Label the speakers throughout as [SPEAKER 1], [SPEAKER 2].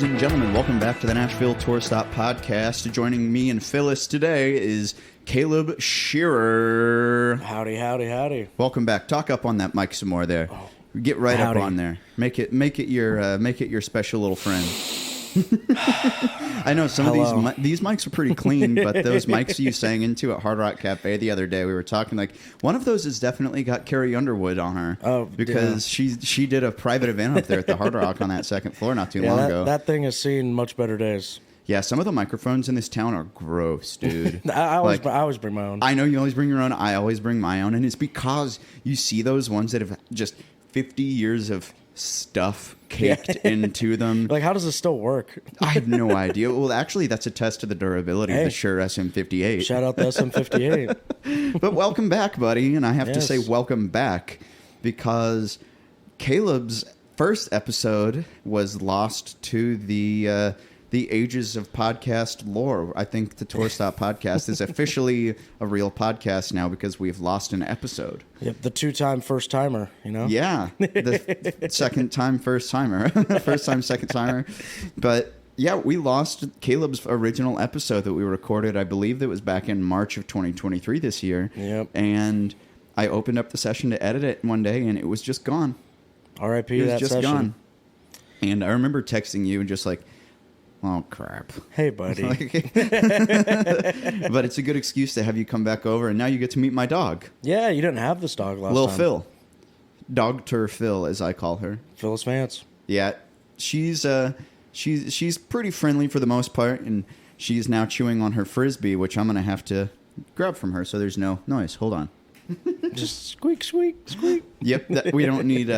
[SPEAKER 1] and gentlemen, welcome back to the Nashville Tour Stop Podcast. Joining me and Phyllis today is Kaleb Scherer.
[SPEAKER 2] Howdy, howdy, howdy.
[SPEAKER 1] Welcome back. Talk up on that mic some more there. Get right
[SPEAKER 2] Howdy.
[SPEAKER 1] up on there. Make it your special little friend. I know some of these mics are pretty clean, but those mics you sang into at Hard Rock Cafe the other day, we were talking like one of those has definitely got Carrie Underwood on her.
[SPEAKER 2] Oh,
[SPEAKER 1] because she did a private event up there at the Hard Rock on that second floor not too long ago.
[SPEAKER 2] That thing has seen much better days.
[SPEAKER 1] Yeah, some of the microphones in this town are gross, dude.
[SPEAKER 2] I always bring my own.
[SPEAKER 1] I know you always bring your own. I always bring my own, and it's because you see those ones that have just 50 years of stuff caked into them.
[SPEAKER 2] Like, how does this still work?
[SPEAKER 1] I have no idea. Well, actually, that's a test to the durability of the Shure SM58.
[SPEAKER 2] Shout out the SM58.
[SPEAKER 1] But welcome back, buddy. And I have to
[SPEAKER 2] Yes.
[SPEAKER 1] say welcome back because Caleb's first episode was lost to the ages of podcast lore. I think the Tour Stop Podcast is officially a real podcast now because we've lost an episode.
[SPEAKER 2] Yep, the two-time first-timer, you know?
[SPEAKER 1] Yeah, the second time, first timer. First time, second timer. But yeah, we lost Caleb's original episode that we recorded. I believe that was back in March of 2023 this year.
[SPEAKER 2] Yep.
[SPEAKER 1] And I opened up the session to edit it one day and it was just gone.
[SPEAKER 2] R.I.P.
[SPEAKER 1] It was
[SPEAKER 2] that
[SPEAKER 1] just
[SPEAKER 2] session.
[SPEAKER 1] gone. And I remember texting you and just like, oh, crap.
[SPEAKER 2] Hey, buddy.
[SPEAKER 1] But it's a good excuse to have you come back over, and now you get to meet my dog.
[SPEAKER 2] Yeah, you didn't have this dog last
[SPEAKER 1] Lil
[SPEAKER 2] time.
[SPEAKER 1] Phil. Dogter Phil, as I call her.
[SPEAKER 2] Phyllis Vance.
[SPEAKER 1] Yeah, she's pretty friendly for the most part, and she's now chewing on her Frisbee, which I'm going to have to grab from her so there's no noise. Hold on.
[SPEAKER 2] Just squeak, squeak, squeak.
[SPEAKER 1] Yep, we don't need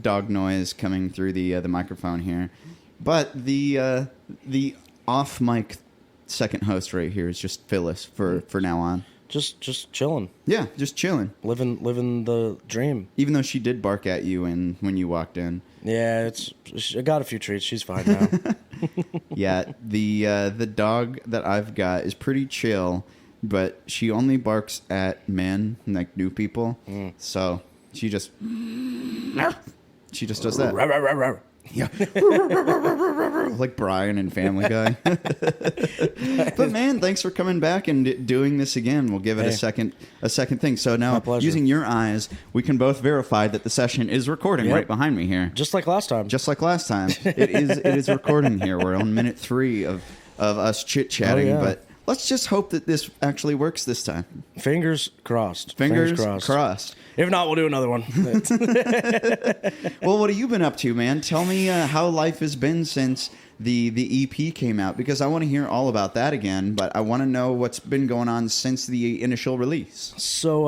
[SPEAKER 1] dog noise coming through the microphone here. But the off mic second host right here is just Phyllis for now on.
[SPEAKER 2] Just chilling.
[SPEAKER 1] Yeah, just chilling.
[SPEAKER 2] Living the dream.
[SPEAKER 1] Even though she did bark at you when you walked in.
[SPEAKER 2] Yeah, I got a few treats. She's fine now.
[SPEAKER 1] Yeah, the dog that I've got is pretty chill, but she only barks at men, like new people. So she just does that. Yeah. Like Brian and Family Guy. But man, thanks for coming back and doing this again. We'll give it a second thing. So now, using your eyes, we can both verify that the session is recording right behind me here.
[SPEAKER 2] Just like last time.
[SPEAKER 1] It is recording here. We're on minute 3 of us chit-chatting, but let's just hope that this actually works this time.
[SPEAKER 2] Fingers crossed.
[SPEAKER 1] Fingers crossed.
[SPEAKER 2] If not, we'll do another one.
[SPEAKER 1] Well, what have you been up to, man? Tell me how life has been since the EP came out, because I want to hear all about that again, but I want to know what's been going on since the initial release.
[SPEAKER 2] So,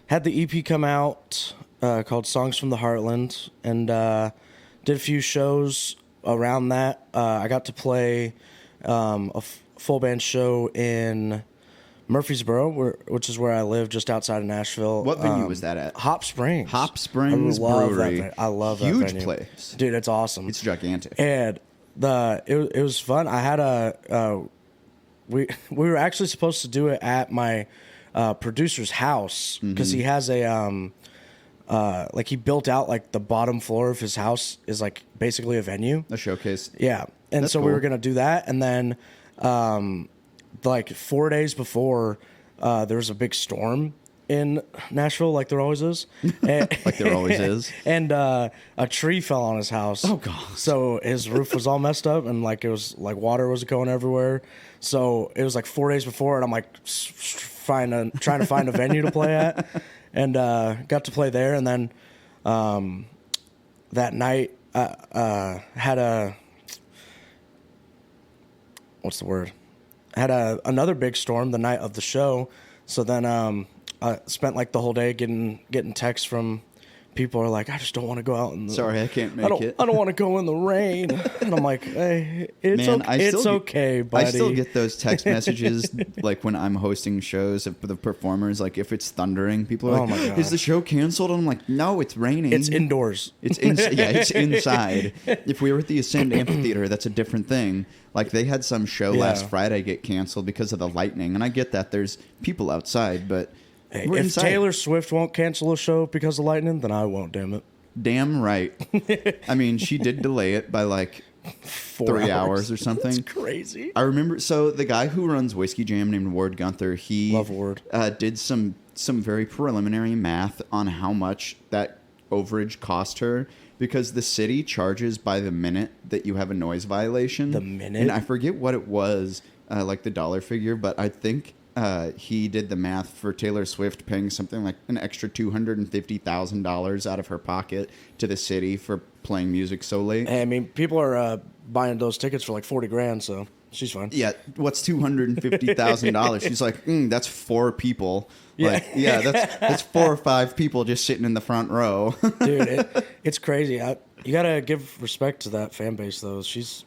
[SPEAKER 2] had the EP come out called Songs from the Heartland, and did a few shows around that. I got to play a full band show in Murfreesboro, which is where I live, just outside of Nashville.
[SPEAKER 1] What venue was that at?
[SPEAKER 2] Hop Springs.
[SPEAKER 1] Hop Springs Brewery.
[SPEAKER 2] I love that
[SPEAKER 1] Huge
[SPEAKER 2] venue.
[SPEAKER 1] place.
[SPEAKER 2] Dude, it's awesome.
[SPEAKER 1] It's gigantic.
[SPEAKER 2] And it was fun. I had we were actually supposed to do it at my producer's house, because he has a like he built out like the bottom floor of his house is like basically a venue.
[SPEAKER 1] A showcase.
[SPEAKER 2] Yeah. And
[SPEAKER 1] That's
[SPEAKER 2] so
[SPEAKER 1] cool.
[SPEAKER 2] we were going to do that. And then like 4 days before, there was a big storm in Nashville, like there always is. And,
[SPEAKER 1] Like there always is.
[SPEAKER 2] And a tree fell on his house.
[SPEAKER 1] Oh, God.
[SPEAKER 2] So his roof was all messed up, and like it was like water was going everywhere. So it was like 4 days before, and I'm like trying to find a venue to play at, and got to play there. And then that night had a another big storm the night of the show. So then I spent like the whole day getting texts from people who are like, I just don't want to go out.
[SPEAKER 1] Sorry, I can't make it.
[SPEAKER 2] I don't want to go in the rain. And I'm like, hey, it's okay, buddy.
[SPEAKER 1] I still get those text messages like when I'm hosting shows of the performers. Like if it's thundering, people are
[SPEAKER 2] Oh my
[SPEAKER 1] like,
[SPEAKER 2] God.
[SPEAKER 1] is the show canceled? And I'm like, no, it's raining.
[SPEAKER 2] It's indoors.
[SPEAKER 1] It's inside. If we were at the Ascend Amphitheater, that's a different thing. Like they had some show last Friday get canceled because of the lightning, and I get that there's people outside, but
[SPEAKER 2] Hey,
[SPEAKER 1] we're
[SPEAKER 2] if
[SPEAKER 1] inside.
[SPEAKER 2] Taylor Swift won't cancel a show because of lightning, then I won't, damn it.
[SPEAKER 1] Damn right. I mean, she did delay it by like 3 hours or something.
[SPEAKER 2] That's crazy.
[SPEAKER 1] I remember, so the guy who runs Whiskey Jam named Ward Gunther, he
[SPEAKER 2] Love Ward.
[SPEAKER 1] Did some very preliminary math on how much that overage cost her, because the city charges by the minute that you have a noise violation.
[SPEAKER 2] The minute?
[SPEAKER 1] And I forget what it was, like the dollar figure, but I think he did the math for Taylor Swift paying something like an extra $250,000 out of her pocket to the city for playing music so late.
[SPEAKER 2] Hey, I mean, people are buying those tickets for like $40,000, so she's fine.
[SPEAKER 1] Yeah, what's $250,000? She's like, that's 4 people.
[SPEAKER 2] Yeah.
[SPEAKER 1] Like, yeah, that's 4 or 5 people just sitting in the front row.
[SPEAKER 2] Dude, it's crazy. You gotta give respect to that fan base, though. She's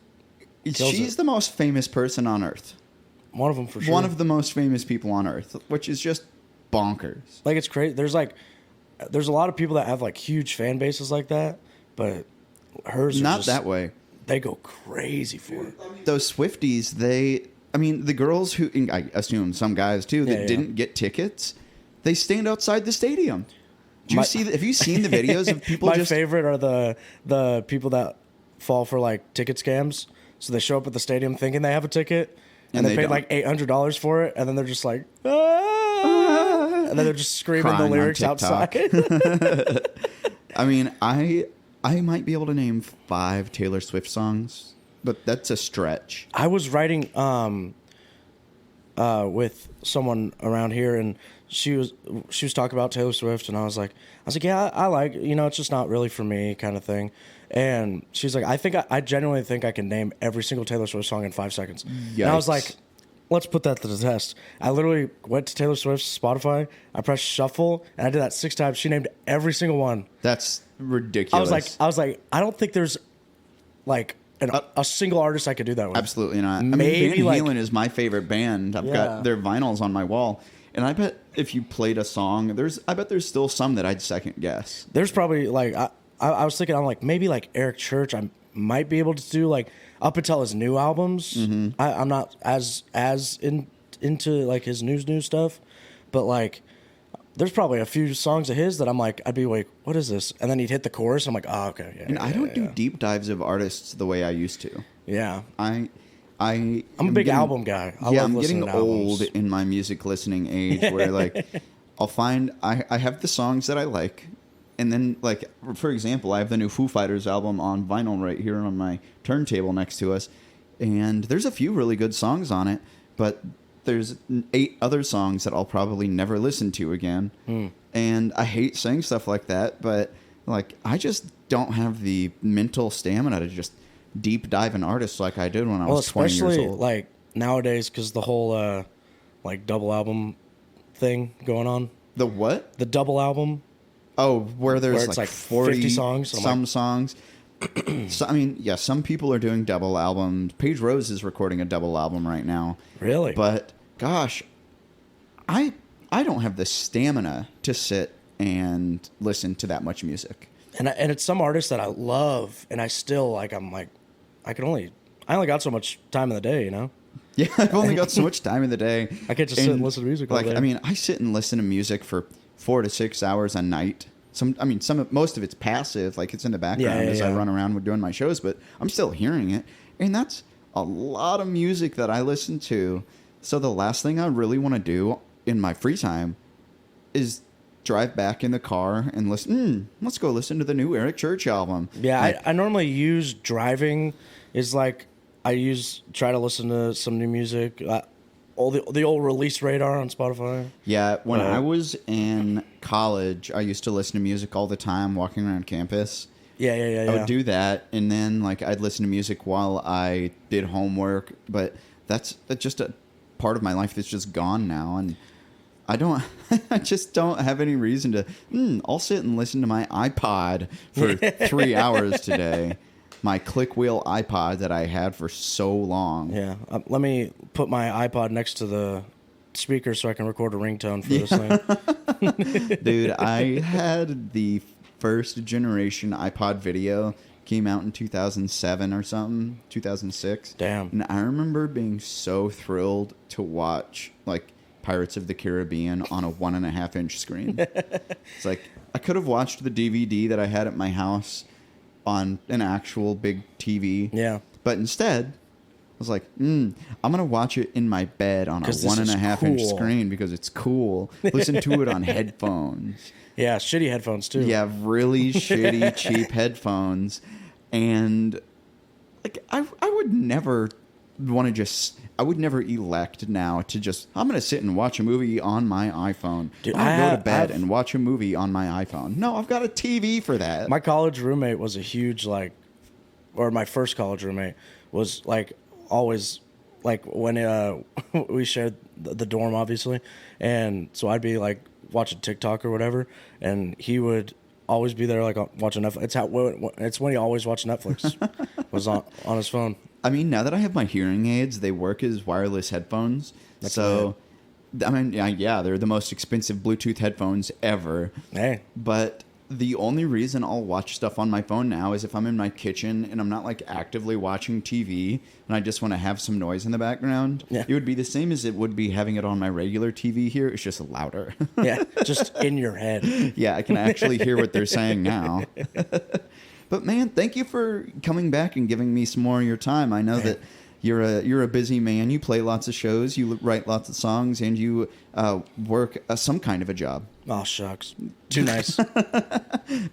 [SPEAKER 1] the most famous person on earth.
[SPEAKER 2] One of them for sure.
[SPEAKER 1] One of the most famous people on earth, which is just bonkers.
[SPEAKER 2] Like, it's crazy. There's a lot of people that have like huge fan bases like that, but hers are
[SPEAKER 1] not
[SPEAKER 2] just,
[SPEAKER 1] that way.
[SPEAKER 2] They go crazy for it.
[SPEAKER 1] Those Swifties, the girls who, I assume some guys too, that didn't get tickets, they stand outside the stadium. Have you seen the videos of people?
[SPEAKER 2] My favorite are the people that fall for like ticket scams. So they show up at the stadium thinking they have a ticket, and they paid like $800 for it, and then they're just like, ah! And then they're just screaming
[SPEAKER 1] Crying
[SPEAKER 2] the lyrics outside.
[SPEAKER 1] I mean, I might be able to name 5 Taylor Swift songs, but that's a stretch.
[SPEAKER 2] I was writing with someone around here, and she was talking about Taylor Swift, and I was like, yeah, I like, it's just not really for me, kind of thing. And she's like, I genuinely think I can name every single Taylor Swift song in 5 seconds. Yikes. And I was like, let's put that to the test. I literally went to Taylor Swift's Spotify, I pressed shuffle, and I did that 6 times. She named every single one.
[SPEAKER 1] That's ridiculous.
[SPEAKER 2] I was like, I don't think there's like a single artist I could do that with.
[SPEAKER 1] Absolutely not.
[SPEAKER 2] Maybe
[SPEAKER 1] Van Halen is my favorite band. I've got their vinyls on my wall. And I bet if you played a song, I bet there's still some that I'd second guess.
[SPEAKER 2] There's probably like, I was thinking, I'm like, maybe like Eric Church, I might be able to do like up until his new albums. Mm-hmm. I'm not as into like his new stuff, but like there's probably a few songs of his that I'm like, I'd be like, what is this? And then he'd hit the chorus. I'm like, oh, okay. Yeah,
[SPEAKER 1] and I don't do deep dives of artists the way I used to.
[SPEAKER 2] Yeah.
[SPEAKER 1] I'm
[SPEAKER 2] a big album guy.
[SPEAKER 1] I'm getting old in my music listening age where like I'll find I have the songs that I like. And then, like, for example, I have the new Foo Fighters album on vinyl right here on my turntable next to us. And there's a few really good songs on it, but there's 8 other songs that I'll probably never listen to again. And I hate saying stuff like that, but, like, I just don't have the mental stamina to just deep dive an artist like I did when I was 20 years old.
[SPEAKER 2] Especially, like, nowadays, because the whole, like, double album thing going on.
[SPEAKER 1] The what?
[SPEAKER 2] The double album.
[SPEAKER 1] Oh, where there's
[SPEAKER 2] it's
[SPEAKER 1] like 40
[SPEAKER 2] 50 songs.
[SPEAKER 1] Some songs. So, I mean, yeah, some people are doing double albums. Paige Rose is recording a double album right now.
[SPEAKER 2] Really?
[SPEAKER 1] But gosh, I don't have the stamina to sit and listen to that much music.
[SPEAKER 2] And it's some artists that I love, and I still like. I'm like, I only got so much time in the day,
[SPEAKER 1] Yeah, I've only got so much time in the day.
[SPEAKER 2] I can't just sit and listen to music all day.
[SPEAKER 1] I mean, I sit and listen to music for 4 to 6 hours a night. Most of it's passive, like it's in the background as I run around doing my shows, but I'm still hearing it, and that's a lot of music that I listen to. So the last thing I really want to do in my free time is drive back in the car and listen. Let's go listen to the new Eric Church album.
[SPEAKER 2] Yeah, I normally use driving is like try to listen to some new music. The old release radar on Spotify.
[SPEAKER 1] Yeah, when I was in college, I used to listen to music all the time walking around campus.
[SPEAKER 2] Yeah.
[SPEAKER 1] I would do that, and then like I'd listen to music while I did homework, but that's just a part of my life that's just gone now, and I just don't have any reason to, I'll sit and listen to my iPod for 3 hours today. My click wheel iPod that I had for so long.
[SPEAKER 2] Yeah. Let me put my iPod next to the speaker so I can record a ringtone for this thing.
[SPEAKER 1] Dude, I had the first generation iPod video. Came out in 2007 or something, 2006.
[SPEAKER 2] Damn.
[SPEAKER 1] And I remember being so thrilled to watch, like, Pirates of the Caribbean on a 1.5-inch screen. It's like, I could have watched the DVD that I had at my house on an actual big TV.
[SPEAKER 2] Yeah.
[SPEAKER 1] But instead, I was like, I'm going to watch it in my bed on a 1.5-inch screen because it's cool. Listen to it on headphones.
[SPEAKER 2] Yeah, shitty headphones, too.
[SPEAKER 1] Yeah, really shitty, cheap headphones. And, like, I would never want to just... I would never elect now to just... I'm going to sit and watch a movie on my iPhone.
[SPEAKER 2] Dude,
[SPEAKER 1] I'm going to go to bed and watch a movie on my iPhone. No, I've got a TV for that.
[SPEAKER 2] My college roommate was a huge, like... Or my first college roommate was, like, always... Like, when we shared the dorm, obviously. And so I'd be, like, watching TikTok or whatever. And he would always be there, like, watching Netflix. It's when he always watched Netflix. Was on his phone.
[SPEAKER 1] I mean, now that I have my hearing aids, they work as wireless headphones. So, I mean, yeah, they're the most expensive Bluetooth headphones ever.
[SPEAKER 2] Hey.
[SPEAKER 1] But the only reason I'll watch stuff on my phone now is if I'm in my kitchen and I'm not, like, actively watching TV and I just want to have some noise in the background.
[SPEAKER 2] Yeah.
[SPEAKER 1] It would be the same as it would be having it on my regular TV here. It's just louder.
[SPEAKER 2] Yeah, just in your head.
[SPEAKER 1] Yeah, I can actually hear what they're saying now. But man, thank you for coming back and giving me some more of your time. I know that you're a busy man. You play lots of shows, you write lots of songs, and you work some kind of a job.
[SPEAKER 2] Oh shucks, too nice.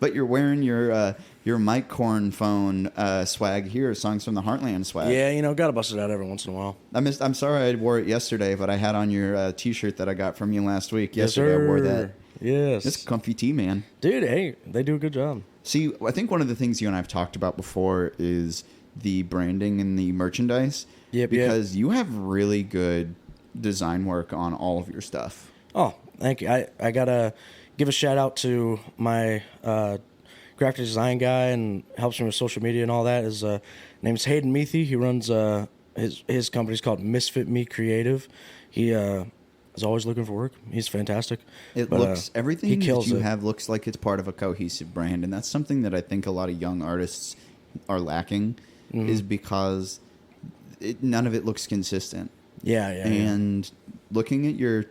[SPEAKER 1] But you're wearing your Mike Corn phone swag here, Songs from the Heartland swag.
[SPEAKER 2] Yeah, gotta bust it out every once in a while.
[SPEAKER 1] I'm sorry I wore it yesterday, but I had on your T-shirt that I got from you last week.
[SPEAKER 2] Yes,
[SPEAKER 1] Yesterday
[SPEAKER 2] sir.
[SPEAKER 1] I wore that.
[SPEAKER 2] Yes,
[SPEAKER 1] It's comfy tee, man.
[SPEAKER 2] Dude, hey, they do a good job.
[SPEAKER 1] See, I think one of the things you and I have talked about before is the branding and the merchandise.
[SPEAKER 2] Yep,
[SPEAKER 1] because you have really good design work on all of your stuff.
[SPEAKER 2] Oh, thank you. I gotta give a shout out to my graphic design guy and helps me with social media and all that. His name's Hayden Meathy. He runs his company's called Misfit Me Creative. He is always looking for work. He's fantastic.
[SPEAKER 1] Everything that you
[SPEAKER 2] it.
[SPEAKER 1] have looks like it's part of a cohesive brand, and that's something that I think a lot of young artists are lacking, is because none of it looks consistent.
[SPEAKER 2] Yeah.
[SPEAKER 1] And looking at your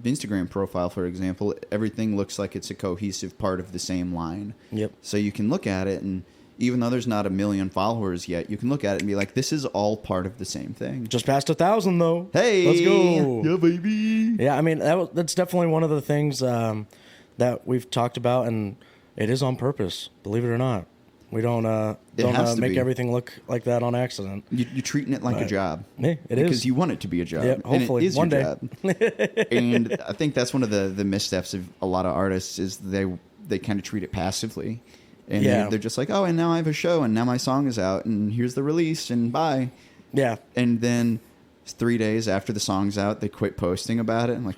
[SPEAKER 1] Instagram profile, for example, everything looks like it's a cohesive part of the same line.
[SPEAKER 2] Yep.
[SPEAKER 1] So you can look at it, and even though there's not 1 million followers yet, you can look at it and be like, this is all part of the same thing.
[SPEAKER 2] Just passed 1,000 though.
[SPEAKER 1] Hey,
[SPEAKER 2] let's go.
[SPEAKER 1] Yeah, baby.
[SPEAKER 2] Yeah, I mean that's definitely one of the things that we've talked about, and it is on purpose. Believe it or not, we don't make everything look like that on accident.
[SPEAKER 1] You're treating it like a job.
[SPEAKER 2] Yeah, it is,
[SPEAKER 1] because you want it to be a job.
[SPEAKER 2] Yeah, hopefully,
[SPEAKER 1] and it is
[SPEAKER 2] one
[SPEAKER 1] your
[SPEAKER 2] day.
[SPEAKER 1] Job. And I think that's one of the missteps of a lot of artists is they kind of treat it passively. And they're just like, oh, and now I have a show, and now my song is out, and here's the release, and bye.
[SPEAKER 2] Yeah.
[SPEAKER 1] And then 3 days after the song's out, they quit posting about it. I'm like,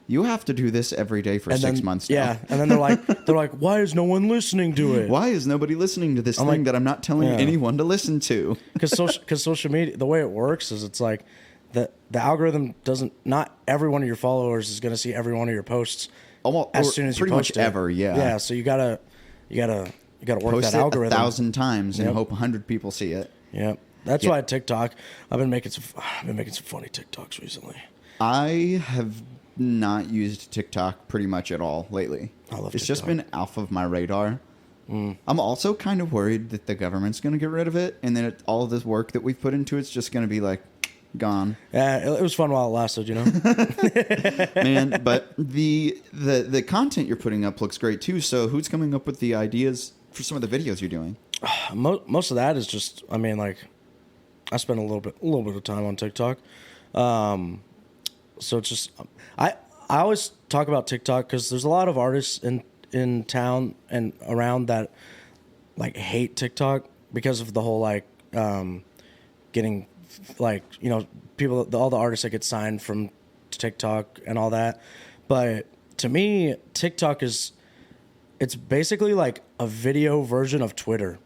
[SPEAKER 1] you have to do this every day for 6 months now.
[SPEAKER 2] Yeah, and then they're like, why is no one listening to it?
[SPEAKER 1] Why is nobody listening to this thing that I'm not telling anyone to listen to?
[SPEAKER 2] Because social media, the way it works is it's like the algorithm doesn't. Not every one of your followers is going to see every one of your posts as soon as you post it.
[SPEAKER 1] Pretty much ever, yeah.
[SPEAKER 2] Yeah, so you gotta work
[SPEAKER 1] post
[SPEAKER 2] that algorithm
[SPEAKER 1] 1,000 times and hope 100 people see it.
[SPEAKER 2] Yeah, that's why TikTok. I've been making some funny TikToks recently.
[SPEAKER 1] I have not used TikTok pretty much at all lately.
[SPEAKER 2] I love
[SPEAKER 1] It's
[SPEAKER 2] TikTok.
[SPEAKER 1] just been off of my radar. I'm also kind of worried that the government's going to get rid of it, and then all of this work that we've put into it's just going to be like gone.
[SPEAKER 2] Yeah, it was fun while it lasted,
[SPEAKER 1] Man, but the content you're putting up looks great too. So who's coming up with the ideas for some of the videos you're doing?
[SPEAKER 2] Most of that is just, I mean, like, I spend a little bit of time on TikTok. So it's just, I always talk about TikTok because there's a lot of artists in town and around that like hate TikTok because of the whole like getting like, people, all the artists that get signed from TikTok and all that. But to me, TikTok it's basically like a video version of Twitter.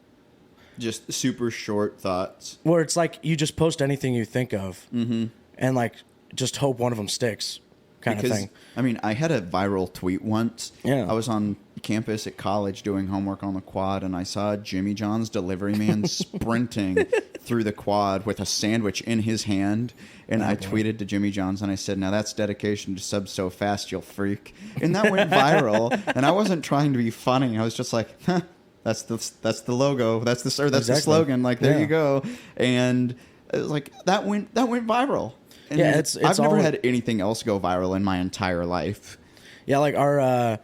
[SPEAKER 1] Just super short thoughts.
[SPEAKER 2] Where it's like you just post anything you think of and like just hope one of them sticks kind of thing.
[SPEAKER 1] I mean, I had a viral tweet once.
[SPEAKER 2] Yeah.
[SPEAKER 1] I was on campus at college doing homework on the quad, and I saw Jimmy John's delivery man sprinting through the quad with a sandwich in his hand. And I tweeted to Jimmy John's, and I said, now that's dedication to sub so fast, you'll freak. And that went viral. And I wasn't trying to be funny. I was just like, huh, That's the logo. That's the
[SPEAKER 2] Exactly.
[SPEAKER 1] slogan. Like, there
[SPEAKER 2] Yeah.
[SPEAKER 1] you go. And it was like that went viral. And
[SPEAKER 2] Yeah, it's
[SPEAKER 1] I've never
[SPEAKER 2] all-
[SPEAKER 1] had anything else go viral in my entire life.
[SPEAKER 2] Yeah, like our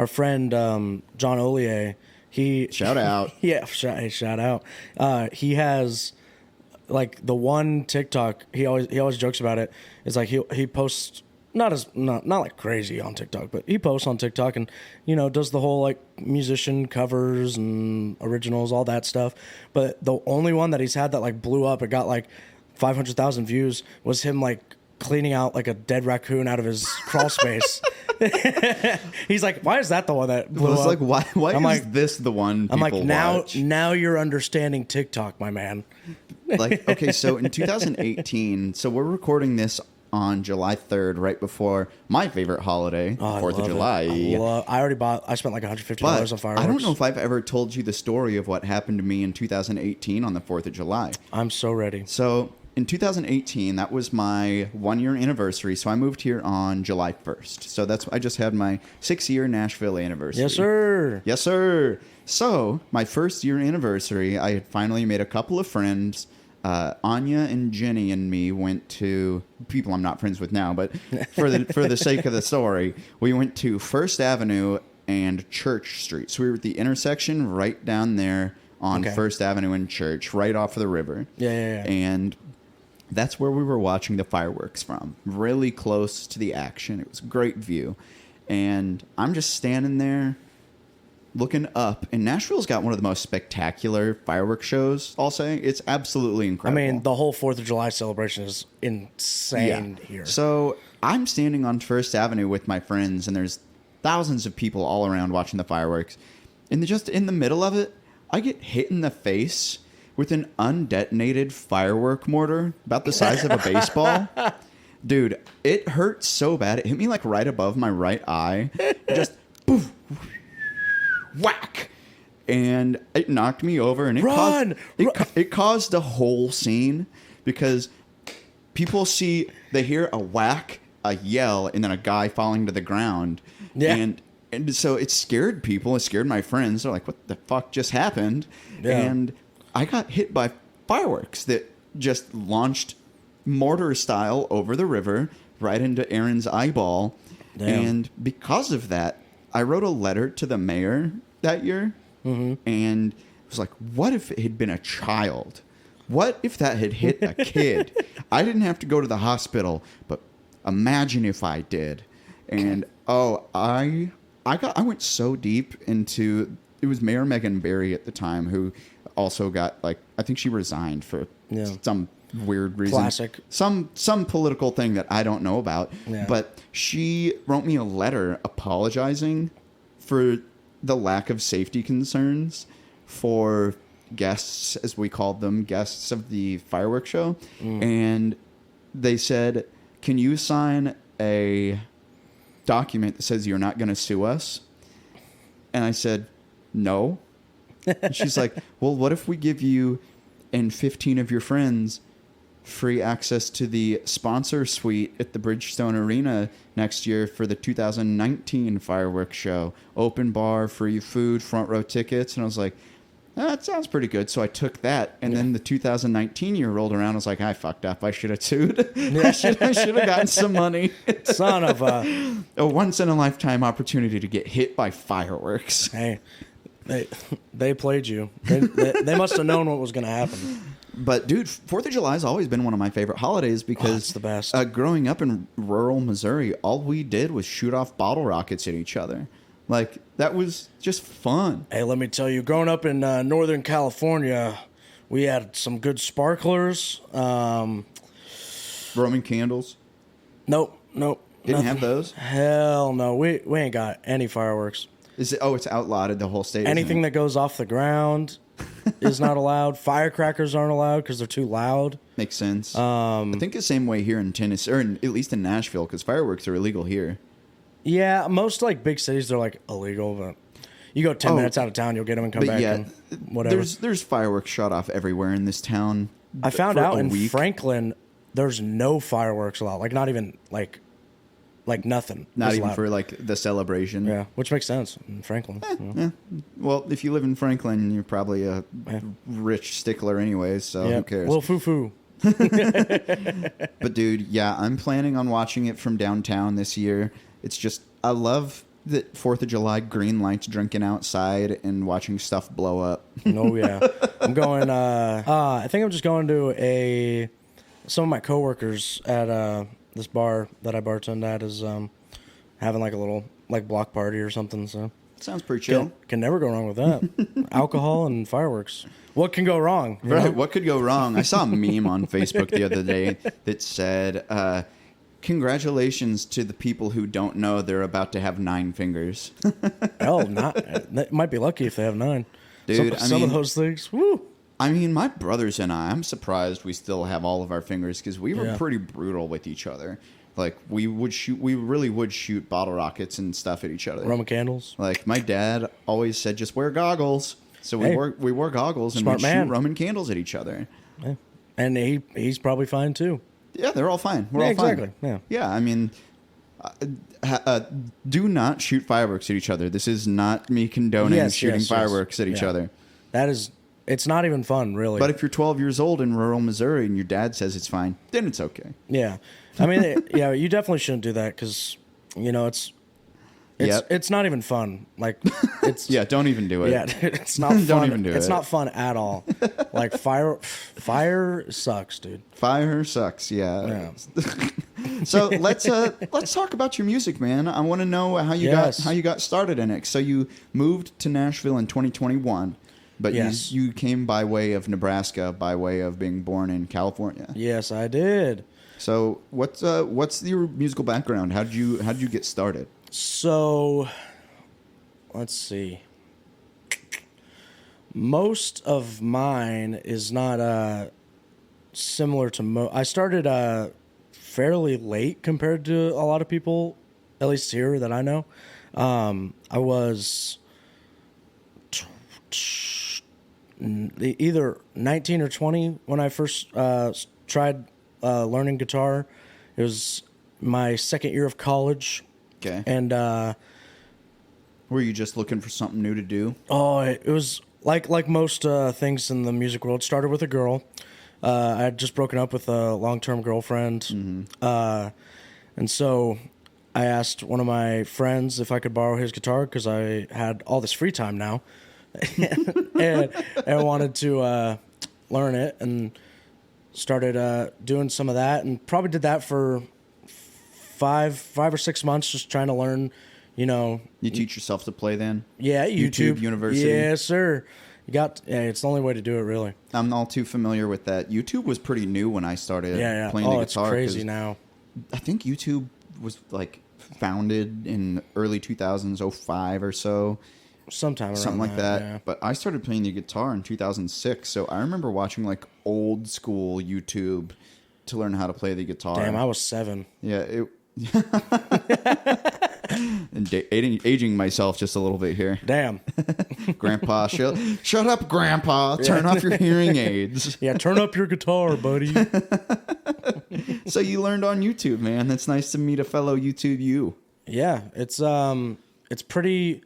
[SPEAKER 2] friend John Ollier, he
[SPEAKER 1] Shout out.
[SPEAKER 2] yeah, shout out. He has like the one TikTok. He always jokes about it. It's like he posts not like crazy on TikTok, but he posts on TikTok and does the whole like musician covers and originals, all that stuff. But the only one that he's had that like blew up, it got like 500,000 views, was him like cleaning out like a dead raccoon out of his crawl space. He's like, why is that the one that blew up?
[SPEAKER 1] Like, why
[SPEAKER 2] I'm
[SPEAKER 1] is
[SPEAKER 2] like,
[SPEAKER 1] this the one people
[SPEAKER 2] I'm like,
[SPEAKER 1] watch?
[SPEAKER 2] now you're understanding TikTok, my man.
[SPEAKER 1] Like, okay, so in 2018, so we're recording this on July 3rd, right before my favorite holiday, 4th of July.
[SPEAKER 2] I spent like $150 on fireworks.
[SPEAKER 1] I don't know if I've ever told you the story of what happened to me in 2018 on the 4th of July.
[SPEAKER 2] I'm so ready.
[SPEAKER 1] So in 2018, that was my 1-year anniversary. So I moved here on July 1st. So I just had my 6-year Nashville anniversary.
[SPEAKER 2] Yes, sir.
[SPEAKER 1] Yes, sir. So my first year anniversary, I had finally made a couple of friends. Anya and Jenny and me went to people I'm not friends with now, but for the sake of the story, we went to First Avenue and Church Street. So we were at the intersection right down there on First Avenue and Church, right off of the river.
[SPEAKER 2] Yeah.
[SPEAKER 1] And that's where we were watching the fireworks from, really close to the action. It was a great view. And I'm just standing there looking up, and Nashville's got one of the most spectacular fireworks shows, I'll say. It's absolutely incredible.
[SPEAKER 2] I mean, the whole 4th of July celebration is insane here.
[SPEAKER 1] So I'm standing on First Avenue with my friends, and there's thousands of people all around watching the fireworks. And just in the middle of it, I get hit in the face with an undetonated firework mortar about the size of a baseball. Dude, it hurt so bad. It hit me like right above my right eye. Just poof. Whack! And it knocked me over, and it caused a whole scene because people they hear a whack, a yell, and then a guy falling to the ground.
[SPEAKER 2] Yeah.
[SPEAKER 1] And so it scared people. It scared my friends. They're like, what the fuck just happened?
[SPEAKER 2] Yeah.
[SPEAKER 1] And I got hit by fireworks that just launched mortar style over the river right into Aaron's eyeball.
[SPEAKER 2] Damn.
[SPEAKER 1] And because of that, I wrote a letter to the mayor that year, and it was like, what if it had been a child? What if that had hit a kid? I didn't have to go to the hospital, but imagine if I did. And I went so deep into, it was Mayor Megan Barry at the time who also got, like, I think she resigned for some weird reason.
[SPEAKER 2] Classic.
[SPEAKER 1] Some political thing that I don't know about.
[SPEAKER 2] Yeah.
[SPEAKER 1] But she wrote me a letter apologizing for the lack of safety concerns for guests, as we called them, guests of the fireworks show. And they said, can you sign a document that says you're not going to sue us? And I said, no. And she's like, well, what if we give you and 15 of your friends free access to the sponsor suite at the Bridgestone Arena next year for the 2019 fireworks show? Open bar, free food, front row tickets. And I was like, that sounds pretty good. So I took that. And then the 2019 year rolled around. I was like, I fucked up. I should have sued. I should have gotten some money.
[SPEAKER 2] Son of a
[SPEAKER 1] once in a lifetime opportunity to get hit by fireworks.
[SPEAKER 2] Hey, they played you. They must have known what was going to happen.
[SPEAKER 1] But, dude, 4th of July has always been one of my favorite holidays because
[SPEAKER 2] it's the best.
[SPEAKER 1] Growing up in rural Missouri, all we did was shoot off bottle rockets at each other. Like, that was just fun.
[SPEAKER 2] Hey, let me tell you, growing up in Northern California, we had some good sparklers.
[SPEAKER 1] Roman candles.
[SPEAKER 2] Nope.
[SPEAKER 1] Didn't have those?
[SPEAKER 2] Hell no. We ain't got any fireworks.
[SPEAKER 1] Is it? Oh, it's outlawed in the whole state.
[SPEAKER 2] Anything that goes off the ground is not allowed. Firecrackers aren't allowed because they're too loud.
[SPEAKER 1] Makes sense. I think the same way here in Tennessee, or at least in Nashville, because fireworks are illegal here.
[SPEAKER 2] Yeah, most like big cities they're like illegal, but you go 10 minutes out of town, you'll get them and come back.
[SPEAKER 1] Yeah,
[SPEAKER 2] and whatever.
[SPEAKER 1] There's fireworks shot off everywhere in this town.
[SPEAKER 2] I found out in
[SPEAKER 1] week.
[SPEAKER 2] Franklin, there's no fireworks allowed. Like not even like like nothing.
[SPEAKER 1] Not
[SPEAKER 2] was
[SPEAKER 1] even
[SPEAKER 2] loud.
[SPEAKER 1] for like the celebration.
[SPEAKER 2] Yeah, which makes sense in Franklin.
[SPEAKER 1] Yeah. Well, if you live in Franklin, you're probably a rich stickler anyways, so who cares?
[SPEAKER 2] Well, foo-foo.
[SPEAKER 1] But dude, yeah, I'm planning on watching it from downtown this year. It's just, I love the 4th of July green lights, drinking outside and watching stuff blow up.
[SPEAKER 2] Oh yeah. I'm going I think I'm just going to some of my coworkers at this bar that I bartend at is having like a little like block party or something, so
[SPEAKER 1] Sounds pretty chill.
[SPEAKER 2] Can never go wrong with that. Alcohol and fireworks. What can go wrong?
[SPEAKER 1] Right. What could go wrong? I saw a meme on Facebook the other day that said, congratulations to the people who don't know they're about to have 9 fingers.
[SPEAKER 2] They might be lucky if they have 9.
[SPEAKER 1] Dude,
[SPEAKER 2] some of those things, woo.
[SPEAKER 1] I mean, my brothers and I'm surprised we still have all of our fingers because we were pretty brutal with each other. Like, we really would shoot bottle rockets and stuff at each other.
[SPEAKER 2] Roman candles.
[SPEAKER 1] Like, my dad always said, just wear goggles. So we wore goggles and we'd shoot Roman candles at each other.
[SPEAKER 2] Yeah. And he's probably fine, too.
[SPEAKER 1] Yeah, they're all fine. We're all
[SPEAKER 2] exactly.
[SPEAKER 1] fine. Yeah, I mean, do not shoot fireworks at each other. This is not me condoning shooting fireworks at each other.
[SPEAKER 2] It's not even fun, really.
[SPEAKER 1] But if you're 12 years old in rural Missouri and your dad says it's fine, then it's okay.
[SPEAKER 2] Yeah. I mean, you definitely shouldn't do that because, it's not even fun. Like, it's
[SPEAKER 1] don't even do it.
[SPEAKER 2] Yeah, it's not fun.
[SPEAKER 1] Don't even do it.
[SPEAKER 2] It's not fun at all. Like, fire sucks, dude.
[SPEAKER 1] Fire sucks, yeah. So let's talk about your music, man. I want to know how you got started in it. So you moved to Nashville in 2021. But you came by way of Nebraska, by way of being born in California.
[SPEAKER 2] Yes, I did.
[SPEAKER 1] So what's your musical background? How did you get started?
[SPEAKER 2] So let's see. Most of mine is not similar to I started fairly late compared to a lot of people, at least here that I know. I was either 19 or 20 when I first tried learning guitar. It was my second year of college.
[SPEAKER 1] Okay.
[SPEAKER 2] And
[SPEAKER 1] were you just looking for something new to do?
[SPEAKER 2] Oh, it was like most things in the music world. It started with a girl. I had just broken up with a long-term girlfriend. Mm-hmm. And so I asked one of my friends if I could borrow his guitar because I had all this free time now. and wanted to learn it and started doing some of that and probably did that for five or 6 months just trying to learn, You
[SPEAKER 1] teach yourself to play then?
[SPEAKER 2] Yeah, YouTube
[SPEAKER 1] University.
[SPEAKER 2] Yes, sir. It's the only way to do it, really.
[SPEAKER 1] I'm all too familiar with that. YouTube was pretty new when I started playing the guitar.
[SPEAKER 2] It's crazy now.
[SPEAKER 1] I think YouTube was like founded in early 2000s, 05 or so.
[SPEAKER 2] Something
[SPEAKER 1] like that.
[SPEAKER 2] Yeah.
[SPEAKER 1] But I started playing the guitar in 2006, so I remember watching like old school YouTube to learn how to play the guitar.
[SPEAKER 2] Damn, I was 7.
[SPEAKER 1] Yeah, and aging myself just a little bit here.
[SPEAKER 2] Damn.
[SPEAKER 1] Grandpa, shut up, Grandpa. Turn off your hearing aids.
[SPEAKER 2] Yeah, turn up your guitar, buddy.
[SPEAKER 1] So you learned on YouTube, man. That's nice to meet a fellow YouTube you.
[SPEAKER 2] Yeah, it's pretty.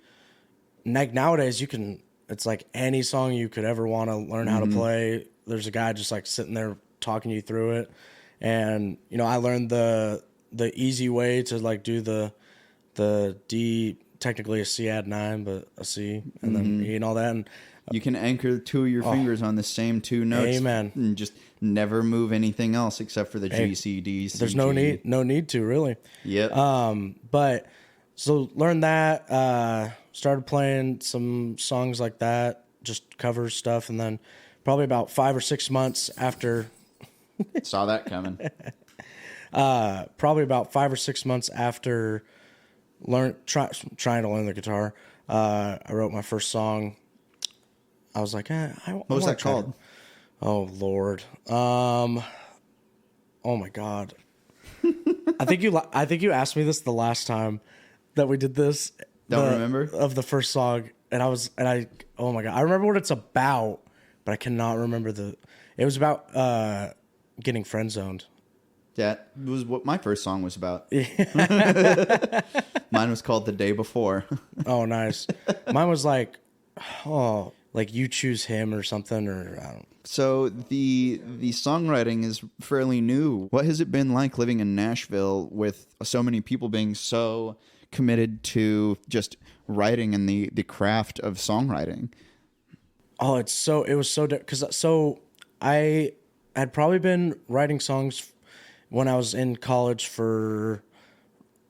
[SPEAKER 2] Like nowadays, it's like any song you could ever want to learn how to play. There's a guy just like sitting there talking you through it, and I learned the easy way to like do the D, technically a C add 9, but a C, and then E and all that. And
[SPEAKER 1] you can anchor 2 of your fingers on the same 2 notes.
[SPEAKER 2] Amen.
[SPEAKER 1] And just never move anything else except for the G, C, D, C,
[SPEAKER 2] there's
[SPEAKER 1] G.
[SPEAKER 2] no need to really.
[SPEAKER 1] Yep.
[SPEAKER 2] But so learned that. Started playing some songs like that, just cover stuff, and then probably about 5 or 6 months after.
[SPEAKER 1] Saw that coming.
[SPEAKER 2] Probably about 5 or 6 months after trying to learn the guitar, I wrote my first song. I was like, what
[SPEAKER 1] was that called?
[SPEAKER 2] Oh Lord, oh my God. I think you asked me this the last time that we did this.
[SPEAKER 1] Don't remember
[SPEAKER 2] of the first song, and I oh my God, I remember what it's about, but I cannot remember it was about getting friend zoned.
[SPEAKER 1] That was what my first song was about. Mine was called The Day Before.
[SPEAKER 2] Oh, nice. Mine was like, oh, like You Choose Him or something, or I don't.
[SPEAKER 1] So the songwriting is fairly new. What has it been like living in Nashville with so many people being so committed to just writing and the craft of songwriting?
[SPEAKER 2] Oh, it was so, because I had probably been writing songs when I was in college for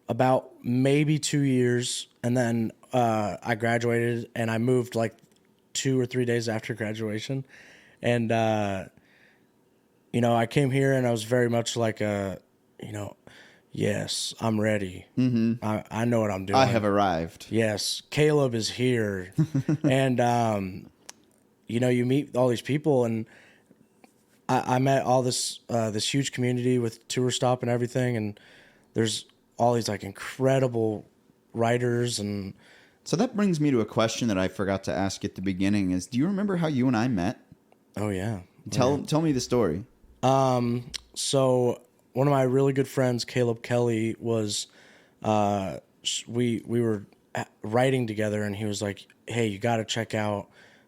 [SPEAKER 2] about maybe 2 years, and then I graduated and I moved like 2 or 3 days after graduation, and I came here and I was very much like yes, I'm ready. Mm-hmm. I know what I'm doing.
[SPEAKER 1] I have arrived.
[SPEAKER 2] Yes, Kaleb is here, and you meet all these people, and I met all this huge community with Tour Stop and everything, and there's all these like incredible writers. And
[SPEAKER 1] so that brings me to a question that I forgot to ask at the beginning: is do you remember how you and I met?
[SPEAKER 2] Oh yeah,
[SPEAKER 1] tell me the story.
[SPEAKER 2] So one of my really good friends, Caleb Kelly, was we were writing together, and he was like, "Hey, you got to check out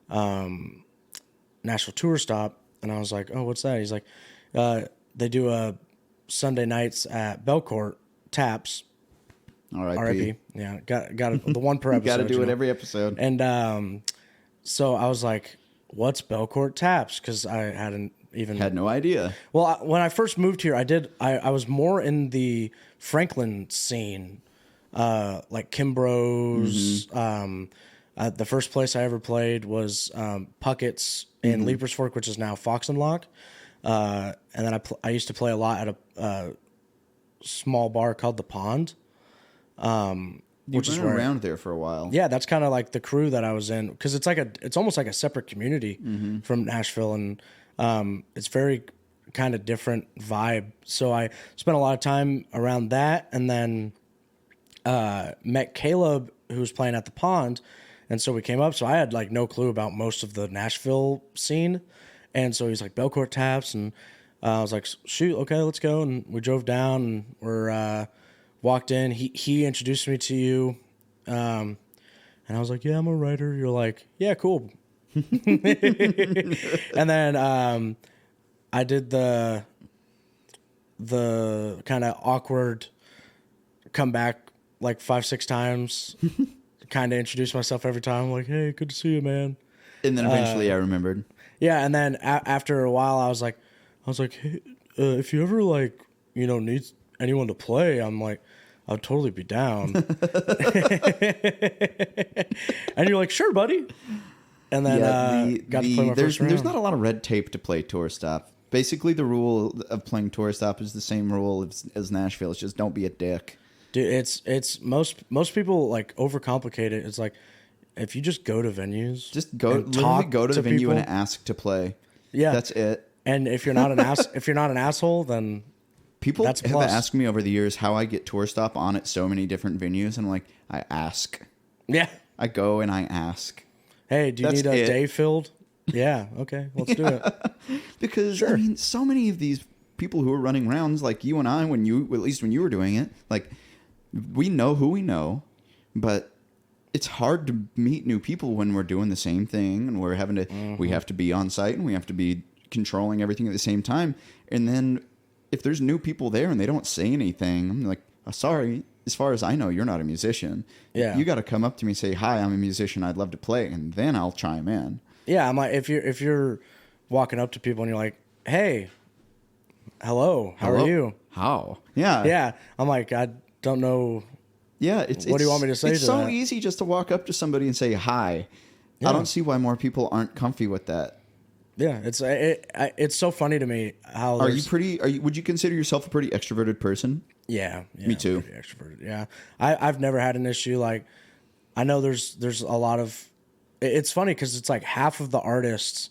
[SPEAKER 2] Nashville Tour Stop." And I was like, "Oh, what's that?" He's like, "They do a Sunday nights at Belcourt Taps." R.I.P. Yeah, got the one per episode.
[SPEAKER 1] Got to do it every episode.
[SPEAKER 2] And so I was like, "What's Belcourt Taps?" Because I hadn't even
[SPEAKER 1] had no idea.
[SPEAKER 2] Well, when I first moved here, I was more in the Franklin scene, like Kimbro's.
[SPEAKER 1] Mm-hmm.
[SPEAKER 2] The first place I ever played was Puckett's in Leapers Fork, which is now Fox and Lock. And then I used to play a lot at a small bar called The Pond.
[SPEAKER 1] Which is around there for a while.
[SPEAKER 2] Yeah, that's kind of like the crew that I was in, because it's almost like a separate community from Nashville, and it's very kind of different vibe. So I spent a lot of time around that, and then met Kaleb, who was playing at The Pond. And so we came up. So I had like no clue about most of the Nashville scene. And so he's like, Belcourt Taps. And I was like, shoot, okay, let's go. And we drove down and we're walked in. He introduced me to you. And I was like, yeah, I'm a writer. You're like, yeah, cool. And then I did the kind of awkward comeback like 5-6 times. Kind of introduce myself every time. I'm like, hey, good to see you, man.
[SPEAKER 1] And then eventually I remembered.
[SPEAKER 2] Yeah, and then after a while, I was like, hey, if you ever like, need anyone to play, I'm like, I'll totally be down. And you're like, sure, buddy. And then got to play my first round.
[SPEAKER 1] There's not a lot of red tape to play Tour Stop. Basically, the rule of playing Tour Stop is the same rule as Nashville. It's just don't be a dick.
[SPEAKER 2] Dude, it's most people like overcomplicate it. It's like if you just go to venues,
[SPEAKER 1] just go to the venue people, and ask to play.
[SPEAKER 2] Yeah,
[SPEAKER 1] that's it.
[SPEAKER 2] And if you're not an asshole, then
[SPEAKER 1] people have asked me over the years how I get Tour Stop on at so many different venues, and I'm like, I ask.
[SPEAKER 2] Yeah,
[SPEAKER 1] I go and I ask.
[SPEAKER 2] Hey, do you need a day filled? Yeah, okay, let's do it.
[SPEAKER 1] Because sure. I mean, so many of these people who are running rounds, like you and I, at least when you were doing it, like. We know who we know, but it's hard to meet new people when we're doing the same thing and we're having to. We have to be on site and we have to be controlling everything at the same time. And then if there's new people there and they don't say anything, I'm like, sorry. As far as I know, you're not a musician.
[SPEAKER 2] Yeah,
[SPEAKER 1] you got to come up to me and say, "Hi, I'm a musician. I'd love to play," and then I'll chime in.
[SPEAKER 2] Yeah, I'm like, if you're walking up to people and you're like, "Hey, hello, how are you?"
[SPEAKER 1] How? Yeah,
[SPEAKER 2] yeah. I'm like, I don't know.
[SPEAKER 1] Yeah,
[SPEAKER 2] what do you want me to say?
[SPEAKER 1] It's so easy just to walk up to somebody and say hi. Yeah. I don't see why more people aren't comfy with that.
[SPEAKER 2] Yeah, it's so funny to me how.
[SPEAKER 1] Would you consider yourself a pretty extroverted person?
[SPEAKER 2] Yeah,
[SPEAKER 1] me too.
[SPEAKER 2] I'm pretty extroverted. Yeah, I've never had an issue. Like, I know there's a lot of. It's funny because it's like half of the artists,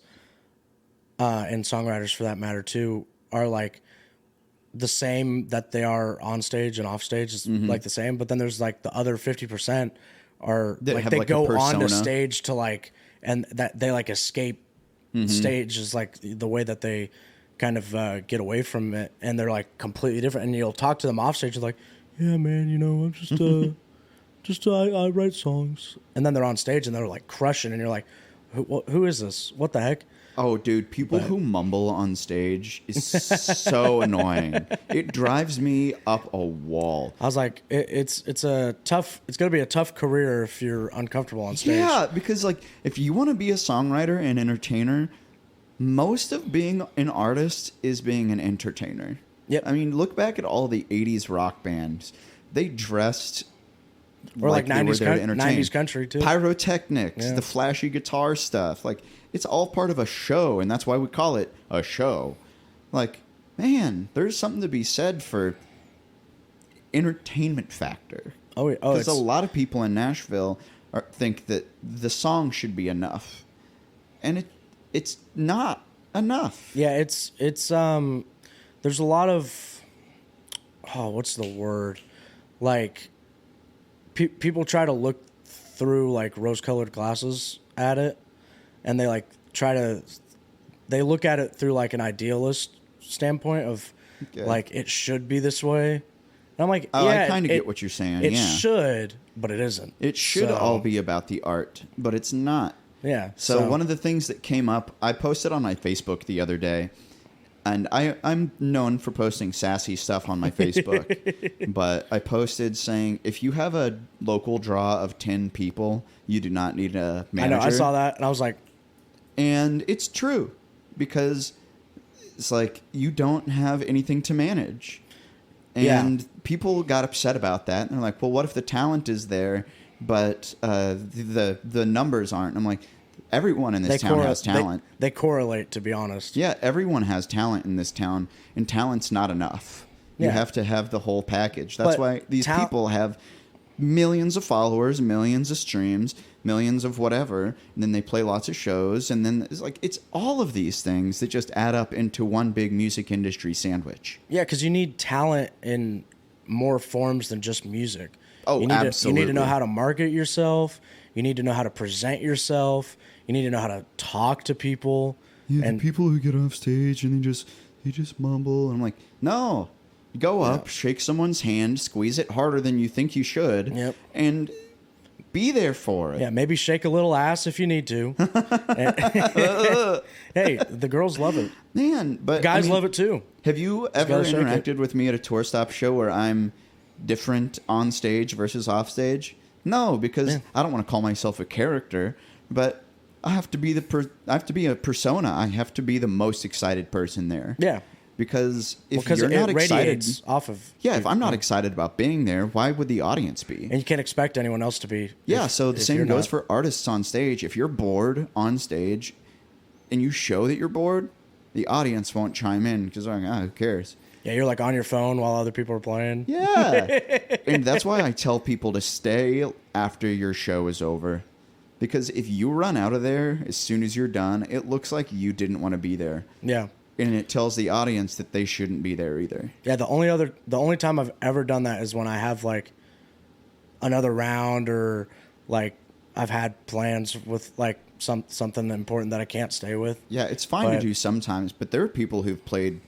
[SPEAKER 2] and songwriters for that matter too, are like the same that they are on stage and off stage is like the same, but then there's like the other 50% are like they go on to stage to like, and that they like escape stage is like the way that they kind of get away from it, and they're like completely different. And you'll talk to them off stage, like, yeah, man, you know, I'm just I write songs, and then they're on stage and they're like crushing, and you're like, who is this? What the heck?
[SPEAKER 1] Oh, dude, people who mumble on stage is so annoying. It drives me up a wall.
[SPEAKER 2] I was like, it's going to be a tough career if you're uncomfortable on stage.
[SPEAKER 1] Yeah, because like if you want to be a songwriter and entertainer, most of being an artist is being an entertainer.
[SPEAKER 2] Yep.
[SPEAKER 1] I mean, look back at all the 80s rock bands. They dressed
[SPEAKER 2] or like
[SPEAKER 1] they were
[SPEAKER 2] 90s,
[SPEAKER 1] there to entertain.
[SPEAKER 2] 90s country too.
[SPEAKER 1] Pyrotechnics, the flashy guitar stuff. Like, it's all part of a show, and that's why we call it a show. Like, man, there's something to be said for entertainment factor. Because a lot of people in Nashville think that the song should be enough, and it's not enough.
[SPEAKER 2] Yeah, it's there's a lot of what's the word? Like, people try to look through like rose-colored glasses at it, and they like they look at it through like an idealist standpoint of like it should be this way. And I'm like,
[SPEAKER 1] I kind of get what you're saying.
[SPEAKER 2] It should, but it isn't.
[SPEAKER 1] It should all be about the art, but it's not.
[SPEAKER 2] Yeah.
[SPEAKER 1] So one of the things that came up, I posted on my Facebook the other day, and I'm known for posting sassy stuff on my Facebook, but I posted saying, if you have a local draw of 10 people, you do not need a manager.
[SPEAKER 2] I know, I saw that, and I was like...
[SPEAKER 1] And it's true, because it's like, you don't have anything to manage. And people got upset about that, and they're like, well, what if the talent is there, but the numbers aren't? And I'm like... Everyone in this town has talent.
[SPEAKER 2] They correlate, to be honest.
[SPEAKER 1] Yeah, everyone has talent in this town, and talent's not enough. You have to have the whole package. That's why these people have millions of followers, millions of streams, millions of whatever, and then they play lots of shows, and then it's all of these things that just add up into one big music industry sandwich.
[SPEAKER 2] Yeah, because you need talent in more forms than just music.
[SPEAKER 1] Oh, absolutely.
[SPEAKER 2] You need to know how to market yourself. You need to know how to present yourself. You need to know how to talk to people.
[SPEAKER 1] Yeah, and the people who get off stage and they just mumble. And I'm like, no, go up, shake someone's hand, squeeze it harder than you think you should, and be there for it.
[SPEAKER 2] Yeah, maybe shake a little ass if you need to. Hey, the girls love it.
[SPEAKER 1] Man, but
[SPEAKER 2] guys love it too.
[SPEAKER 1] Have you ever interacted with me at a tour stop show where I'm different on stage versus off stage? No, because I don't want to call myself a character, but I have to be a persona. I have to be the most excited person there. Yeah. Because if you're not excited
[SPEAKER 2] off of
[SPEAKER 1] if I'm not excited about being there, why would the audience be?
[SPEAKER 2] And you can't expect anyone else to be.
[SPEAKER 1] Yeah, so the same goes for artists on stage. If you're bored on stage and you show that you're bored, the audience won't chime in because they're like, who cares?
[SPEAKER 2] Yeah, you're like on your phone while other people are playing.
[SPEAKER 1] Yeah. And that's why I tell people to stay after your show is over. Because if you run out of there as soon as you're done, it looks like you didn't want to be there. Yeah. And it tells the audience that they shouldn't be there either.
[SPEAKER 2] Yeah, the only time I've ever done that is when I have like another round, or like I've had plans with like something important that I can't stay with.
[SPEAKER 1] Yeah, it's fine to do sometimes, but there are people who've played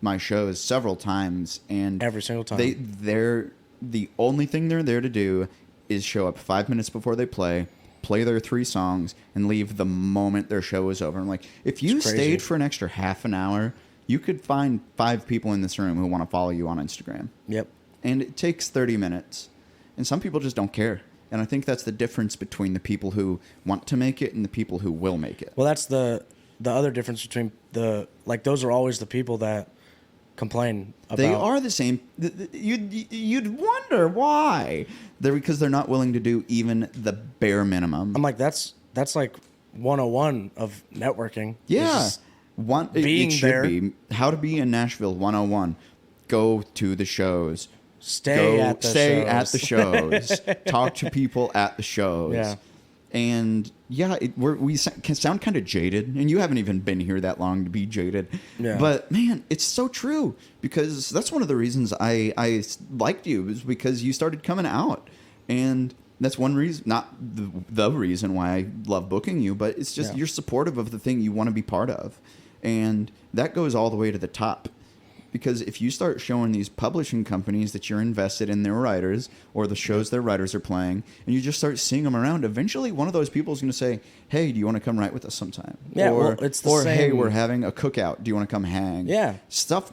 [SPEAKER 1] my shows several times, and
[SPEAKER 2] every single time
[SPEAKER 1] they're the only thing they're there to do is show up 5 minutes before they play their 3 songs, and leave the moment their show is over. I'm like, if you stayed for an extra half an hour, you could find 5 people in this room who want to follow you on Instagram. Yep. And it takes 30 minutes, and some people just don't care. And I think that's the difference between the people who want to make it and the people who will make it.
[SPEAKER 2] Well, that's the other difference between those are always the people that complain about.
[SPEAKER 1] They are the same. You'd wonder why. Because they're not willing to do even the bare minimum.
[SPEAKER 2] I'm like, that's like 101 of networking.
[SPEAKER 1] Yeah. It should be. How to be in Nashville 101. Go to the shows.
[SPEAKER 2] Stay at the
[SPEAKER 1] shows. Talk to people at the shows. Yeah. And we can sound kind of jaded, and you haven't even been here that long to be jaded. Yeah. But man, it's so true, because that's one of the reasons I liked you, is because you started coming out, and that's one reason, not the reason why I love booking you, but it's just you're supportive of the thing you want to be part of, And that goes all the way to the top. Because if you start showing these publishing companies that you're invested in their writers or the shows their writers are playing, and you just start seeing them around, eventually one of those people is going to say, hey, do you want to come write with us sometime?
[SPEAKER 2] Yeah,
[SPEAKER 1] or,
[SPEAKER 2] well, it's the same.
[SPEAKER 1] Hey, we're having a cookout. Do you want to come hang?
[SPEAKER 2] Yeah.
[SPEAKER 1] Stuff.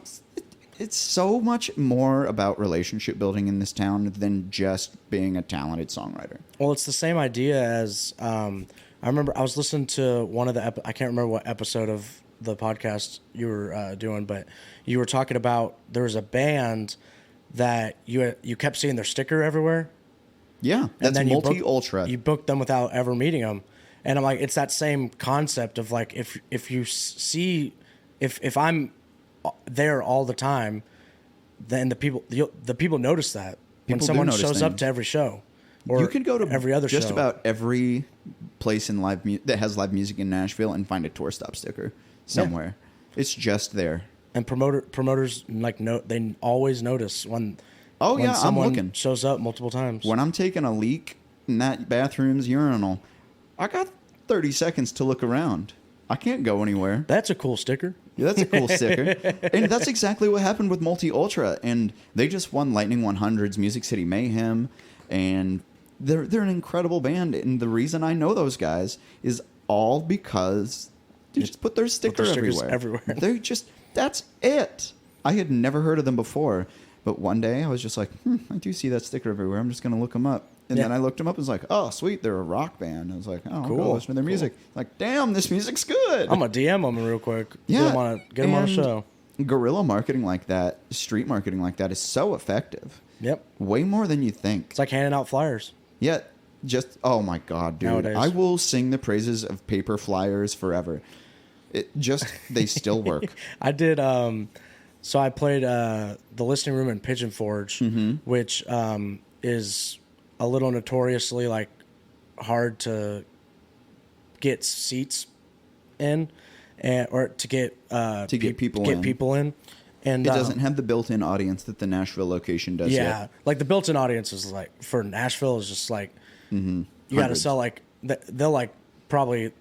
[SPEAKER 1] It's so much more about relationship building in this town than just being a talented songwriter.
[SPEAKER 2] Well, it's the same idea as I remember I was listening to one of the I can't remember what episode of the podcast you were doing, but you were talking about there was a band that you kept seeing their sticker everywhere.
[SPEAKER 1] Yeah, that's Multi-Ultra.
[SPEAKER 2] You booked them without ever meeting them, and I'm like, it's that same concept of like if you see if I'm there all the time, then the people notice that when someone shows up to every show. Or
[SPEAKER 1] you could go to
[SPEAKER 2] every other
[SPEAKER 1] just
[SPEAKER 2] show.
[SPEAKER 1] about every place in that has live music in Nashville and find a tour stop sticker somewhere. Yeah. It's just there. And
[SPEAKER 2] promoters they always notice when someone shows up multiple times.
[SPEAKER 1] When I'm taking a leak in that bathroom's urinal, I got 30 seconds to look around. I can't go anywhere.
[SPEAKER 2] That's a cool sticker.
[SPEAKER 1] Yeah, that's a cool sticker. And that's exactly what happened with Multi-Ultra. And they just won Lightning 100's Music City Mayhem. And they're an incredible band. And the reason I know those guys is all because they just put their sticker everywhere. That's it. I had never heard of them before. But one day I was just like, I do see that sticker everywhere. I'm just going to look them up. And then I looked them up and was like, oh, sweet, they're a rock band. I was like, oh, cool. I'll go listen to their music. Like, damn, this music's good.
[SPEAKER 2] I'm going to DM them real quick.
[SPEAKER 1] Yeah.
[SPEAKER 2] Get them on the show.
[SPEAKER 1] Guerrilla marketing like that, street marketing like that is so effective.
[SPEAKER 2] Yep.
[SPEAKER 1] Way more than you think.
[SPEAKER 2] It's like handing out flyers.
[SPEAKER 1] Yeah. Oh my God, dude. Nowadays. I will sing the praises of paper flyers forever. They still work.
[SPEAKER 2] I did, so I played the listening room in Pigeon Forge, which is a little notoriously like hard to get seats in, or to get people in. And
[SPEAKER 1] it doesn't have the built-in audience that the Nashville location does.
[SPEAKER 2] Yeah, like the built-in audience is like for Nashville is just like you got to sell like they'll like probably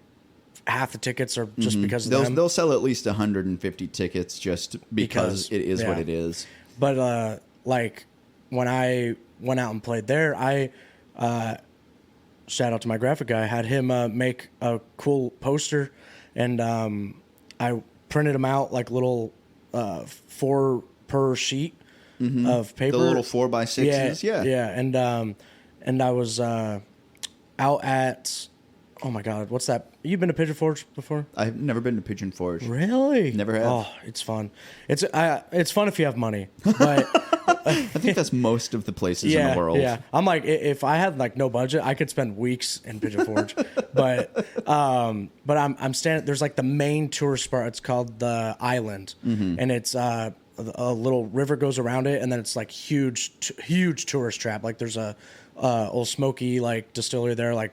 [SPEAKER 2] half the tickets are just because of them.
[SPEAKER 1] They'll sell at least 150 tickets just because it is what it is.
[SPEAKER 2] But like when I went out and played there, I shout out to my graphic guy, had him make a cool poster, and I printed them out like little 4 per sheet of paper.
[SPEAKER 1] The little 4x6s,
[SPEAKER 2] yeah. And I was out at, oh my God, what's that? You been to Pigeon Forge before?
[SPEAKER 1] I've never been to Pigeon Forge.
[SPEAKER 2] Really?
[SPEAKER 1] Never have.
[SPEAKER 2] Oh, it's fun. It's fun if you have money, but
[SPEAKER 1] I think that's most of the places in the world.
[SPEAKER 2] Yeah, I'm like, if I had like no budget, I could spend weeks in Pigeon Forge. but I'm standing. There's like the main tourist spot. It's called the Island, and it's a little river goes around it, and then it's like huge tourist trap. Like there's a Old Smoky like distillery there, like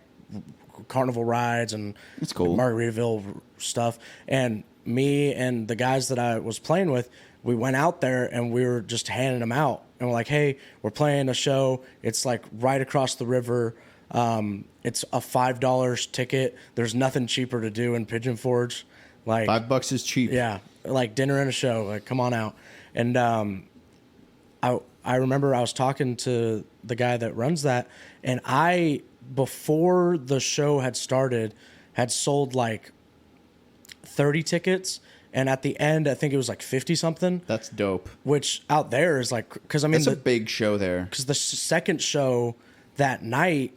[SPEAKER 2] carnival rides and
[SPEAKER 1] it's cool
[SPEAKER 2] Margaritaville stuff. And me and the guys that I was playing with, we went out there and we were just handing them out. And we're like, hey, we're playing a show. It's like right across the river. It's a $5 ticket. There's nothing cheaper to do in Pigeon Forge. Like
[SPEAKER 1] $5 is cheap.
[SPEAKER 2] Yeah, like dinner and a show. Like, come on out. And I remember I was talking to the guy that runs that, and before the show had started, had sold like 30 tickets. And at the end, I think it was like 50 something.
[SPEAKER 1] That's dope.
[SPEAKER 2] Which out there is like, because I mean,
[SPEAKER 1] it's a big show there.
[SPEAKER 2] Because the second show that night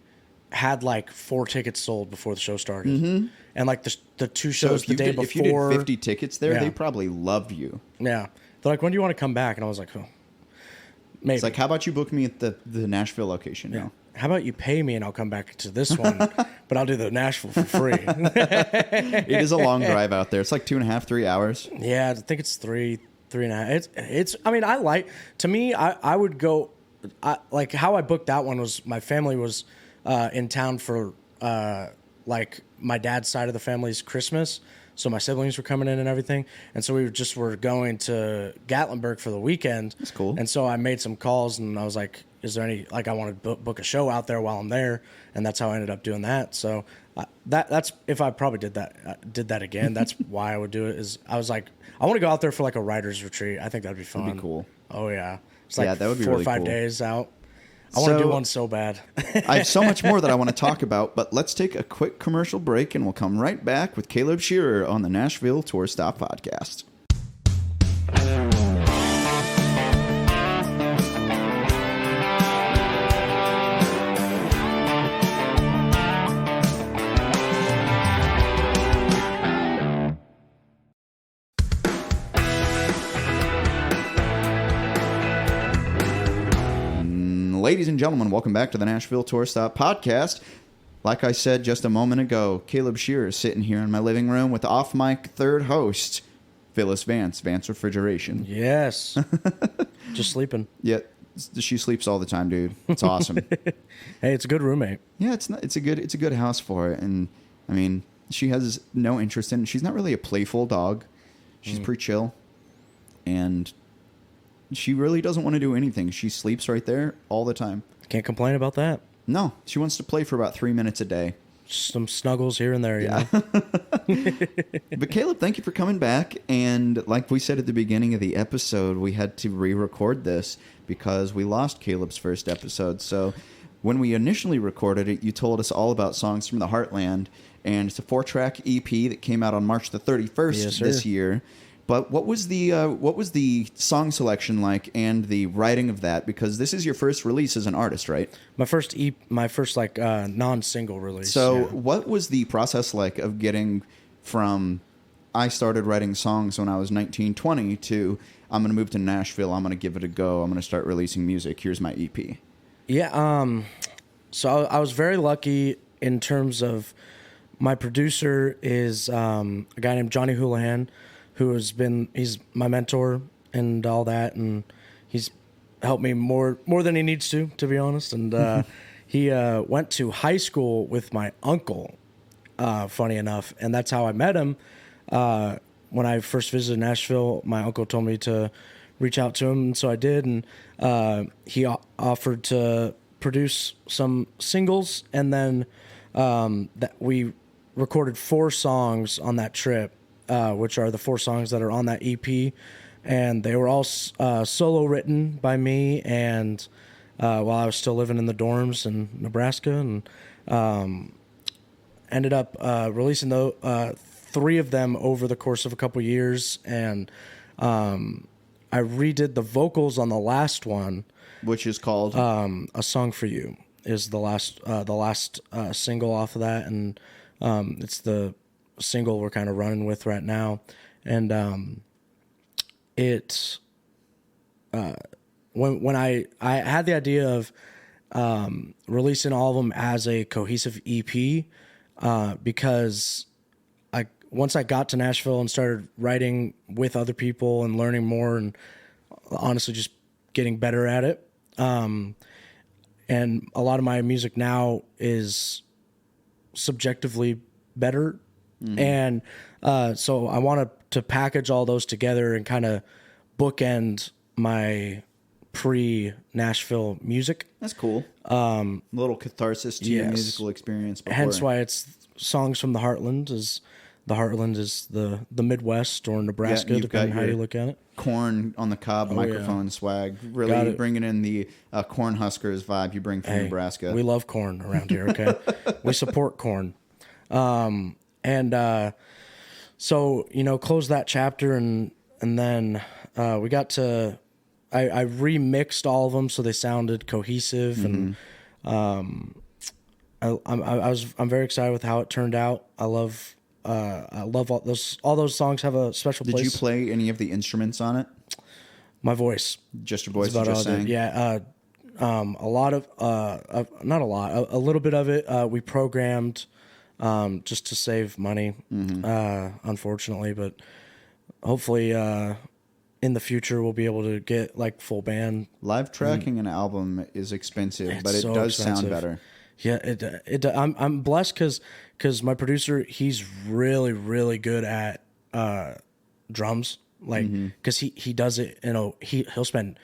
[SPEAKER 2] had like 4 tickets sold before the show started, and like the 2 shows the day before.
[SPEAKER 1] If you did 50 tickets there, they probably loved you.
[SPEAKER 2] Yeah, they're like, when do you want to come back? And I was like, oh, maybe.
[SPEAKER 1] It's like, how about you book me at the Nashville location now?
[SPEAKER 2] How about you pay me and I'll come back to this one, but I'll do the Nashville for free.
[SPEAKER 1] It is a long drive out there. It's like 2.5, 3 hours.
[SPEAKER 2] Yeah, I think it's 3.5. It's. I mean, I would go. Like how I booked that one was my family was in town for like my dad's side of the family's Christmas. So my siblings were coming in and everything. And so we were going to Gatlinburg for the weekend.
[SPEAKER 1] That's cool.
[SPEAKER 2] And so I made some calls and I was like, is there any, like, I want to book a show out there while I'm there. And that's how I ended up doing that. So that's, if I probably did that again, that's why I would do it, is I was like, I want to go out there for like a writer's retreat. I think that'd be fun.
[SPEAKER 1] That'd be cool.
[SPEAKER 2] Oh yeah. It's like
[SPEAKER 1] that would be
[SPEAKER 2] 4 or
[SPEAKER 1] really
[SPEAKER 2] 5
[SPEAKER 1] cool.
[SPEAKER 2] days out. I want to do one so bad.
[SPEAKER 1] I have so much more that I want to talk about, but let's take a quick commercial break and we'll come right back with Kaleb Scherer on the Nashville Tour Stop Podcast. Ladies and gentlemen, welcome back to the Nashville Tour Stop Podcast. Like I said just a moment ago, Kaleb Scherer is sitting here in my living room with off-mic third host, Phyllis Vance Refrigeration.
[SPEAKER 2] Yes. Just sleeping.
[SPEAKER 1] Yeah, she sleeps all the time, dude. It's awesome.
[SPEAKER 2] Hey, it's a good roommate.
[SPEAKER 1] Yeah, it's a good house for it. And I mean, she has no interest in it. She's not really a playful dog. She's pretty chill. And she really doesn't want to do anything. She sleeps right there all the time.
[SPEAKER 2] Can't complain about that.
[SPEAKER 1] No, she wants to play for about 3 minutes a day.
[SPEAKER 2] Some snuggles here and there, you know?
[SPEAKER 1] But Kaleb, thank you for coming back. And like we said at the beginning of the episode, we had to re-record this because we lost Kaleb's first episode. So when we initially recorded it, you told us all about Songs from the Heartland. And it's a 4-track EP that came out on March the 31st this year. But what was the song selection like and the writing of that? Because this is your first release as an artist, right?
[SPEAKER 2] My first non-single release.
[SPEAKER 1] So what was the process like of getting from I started writing songs when I was 19, 20 to I'm going to move to Nashville, I'm going to give it a go, I'm going to start releasing music, here's my EP?
[SPEAKER 2] Yeah, so I was very lucky in terms of my producer is a guy named Johnny Houlihan, he's my mentor and all that, and he's helped me more than he needs to be honest. And he went to high school with my uncle, funny enough, and that's how I met him. When I first visited Nashville, my uncle told me to reach out to him, and so I did, and he offered to produce some singles, and then that we recorded 4 songs on that trip, which are the 4 songs that are on that EP, and they were all solo written by me, and while I was still living in the dorms in Nebraska, and ended up releasing 3 of them over the course of a couple years, and I redid the vocals on the last one,
[SPEAKER 1] which is called
[SPEAKER 2] "A Song for You," is the last single off of that, and it's the single we're kind of running with right now. And when I had the idea of releasing all of them as a cohesive EP, because once I got to Nashville and started writing with other people and learning more, and honestly just getting better at it, and a lot of my music now is subjectively better. Mm-hmm. And so I wanted to package all those together and kind of bookend my pre-Nashville music.
[SPEAKER 1] That's cool. A little catharsis to your musical experience before.
[SPEAKER 2] Hence why it's Songs from the Heartland. The Heartland is the Midwest or Nebraska, depending on how you look at it.
[SPEAKER 1] Corn on the cob microphone swag. Really bringing in the Corn Huskers vibe you bring from Nebraska.
[SPEAKER 2] We love corn around here, okay? We support corn. So, close that chapter, and then we got to, I remixed all of them so they sounded cohesive, mm-hmm. and I'm very excited with how it turned out. I love all those songs have a special place.
[SPEAKER 1] Did you play any of the instruments on it?
[SPEAKER 2] My voice.
[SPEAKER 1] Just your voice, just sang?
[SPEAKER 2] Yeah. A lot of, not a lot, a little bit of it, we programmed, just to save money, mm-hmm. Unfortunately, but hopefully, in the future we'll be able to get like full band.
[SPEAKER 1] Live tracking an album is expensive, but it does sound better.
[SPEAKER 2] Yeah, I'm blessed because my producer, he's really really good at drums, like because he does it. He'll spend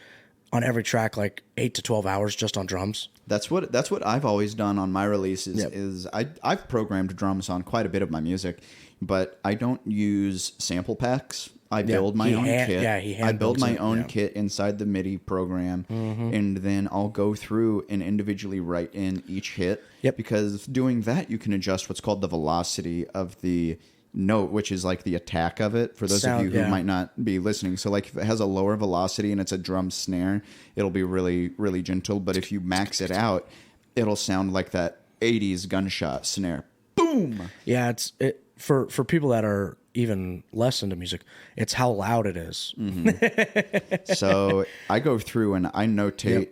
[SPEAKER 2] on every track like 8 to 12 hours just on drums.
[SPEAKER 1] That's what I've always done on my releases.
[SPEAKER 2] Yep.
[SPEAKER 1] Is I've programmed drums on quite a bit of my music, but I don't use sample packs. I build my own kit.
[SPEAKER 2] Yeah, he
[SPEAKER 1] I build my
[SPEAKER 2] it,
[SPEAKER 1] own kit inside the MIDI program, and then I'll go through and individually write in each hit.
[SPEAKER 2] Yep.
[SPEAKER 1] Because doing that, you can adjust what's called the velocity of the note, which is like the attack of it for those of you who might not be listening. So like if it has a lower velocity and it's a drum snare, it'll be really, really gentle. But if you max it out, it'll sound like that 80s gunshot snare. Boom!
[SPEAKER 2] Yeah, for people that are even less into music, it's how loud it is.
[SPEAKER 1] So I go through and I notate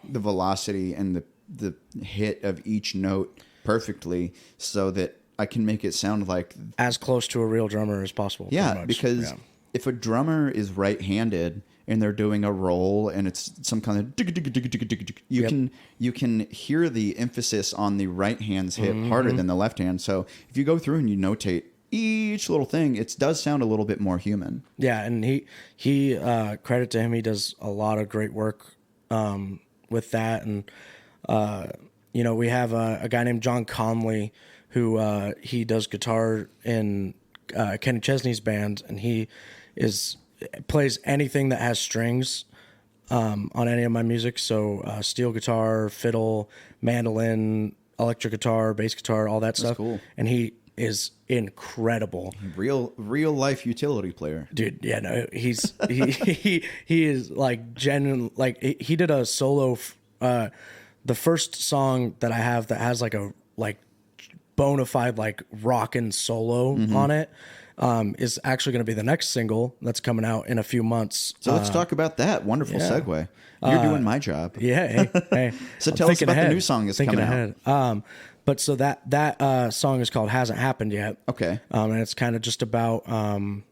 [SPEAKER 1] the velocity and the hit of each note perfectly so that I can make it sound like
[SPEAKER 2] as close to a real drummer as possible.
[SPEAKER 1] Yeah, because if a drummer is right-handed and they're doing a roll and it's some kind of you can hear the emphasis on the right hand's hit harder than the left hand. So if you go through and you notate each little thing, it does sound a little bit more human.
[SPEAKER 2] Yeah, and he credit to him, he does a lot of great work with that. And we have a guy named John Conley who he does guitar in Kenny Chesney's band, and he plays anything that has strings on any of my music. So steel guitar, fiddle, mandolin, electric guitar, bass guitar, all that stuff.
[SPEAKER 1] Cool.
[SPEAKER 2] And he is incredible.
[SPEAKER 1] Real life utility player.
[SPEAKER 2] Dude, yeah, no, he is like genuine. Like he did a solo. The first song that I have that has like a bona fide like rockin' solo on it is actually going to be the next single that's coming out in a few months.
[SPEAKER 1] So let's talk about that. Wonderful segue. You're doing my job.
[SPEAKER 2] Yeah. Hey.
[SPEAKER 1] So tell us about the new song that's coming out.
[SPEAKER 2] But so that song is called "Hasn't Happened Yet."
[SPEAKER 1] Okay.
[SPEAKER 2] And it's kind of just about an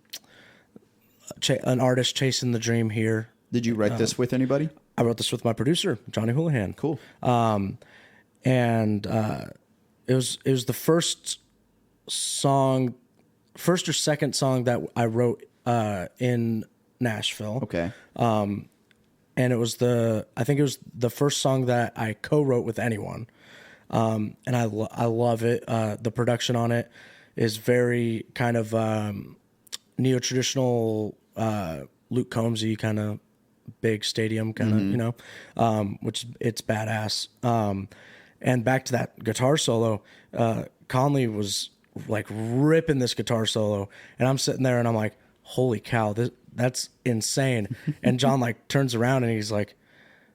[SPEAKER 2] artist chasing the dream here.
[SPEAKER 1] Did you write this with anybody?
[SPEAKER 2] I wrote this with my producer, Johnny Houlihan.
[SPEAKER 1] Cool.
[SPEAKER 2] It was the first or second song that I wrote in Nashville.
[SPEAKER 1] Okay.
[SPEAKER 2] And it was I think it was the first song that I co-wrote with anyone. And I love it. The production on it is very kind of neo-traditional Luke Combs-y kind of big stadium kind of, which it's badass. And back to that guitar solo, Conley was like ripping this guitar solo, and I'm sitting there and I'm like, holy cow, that's insane. And John like turns around and he's like,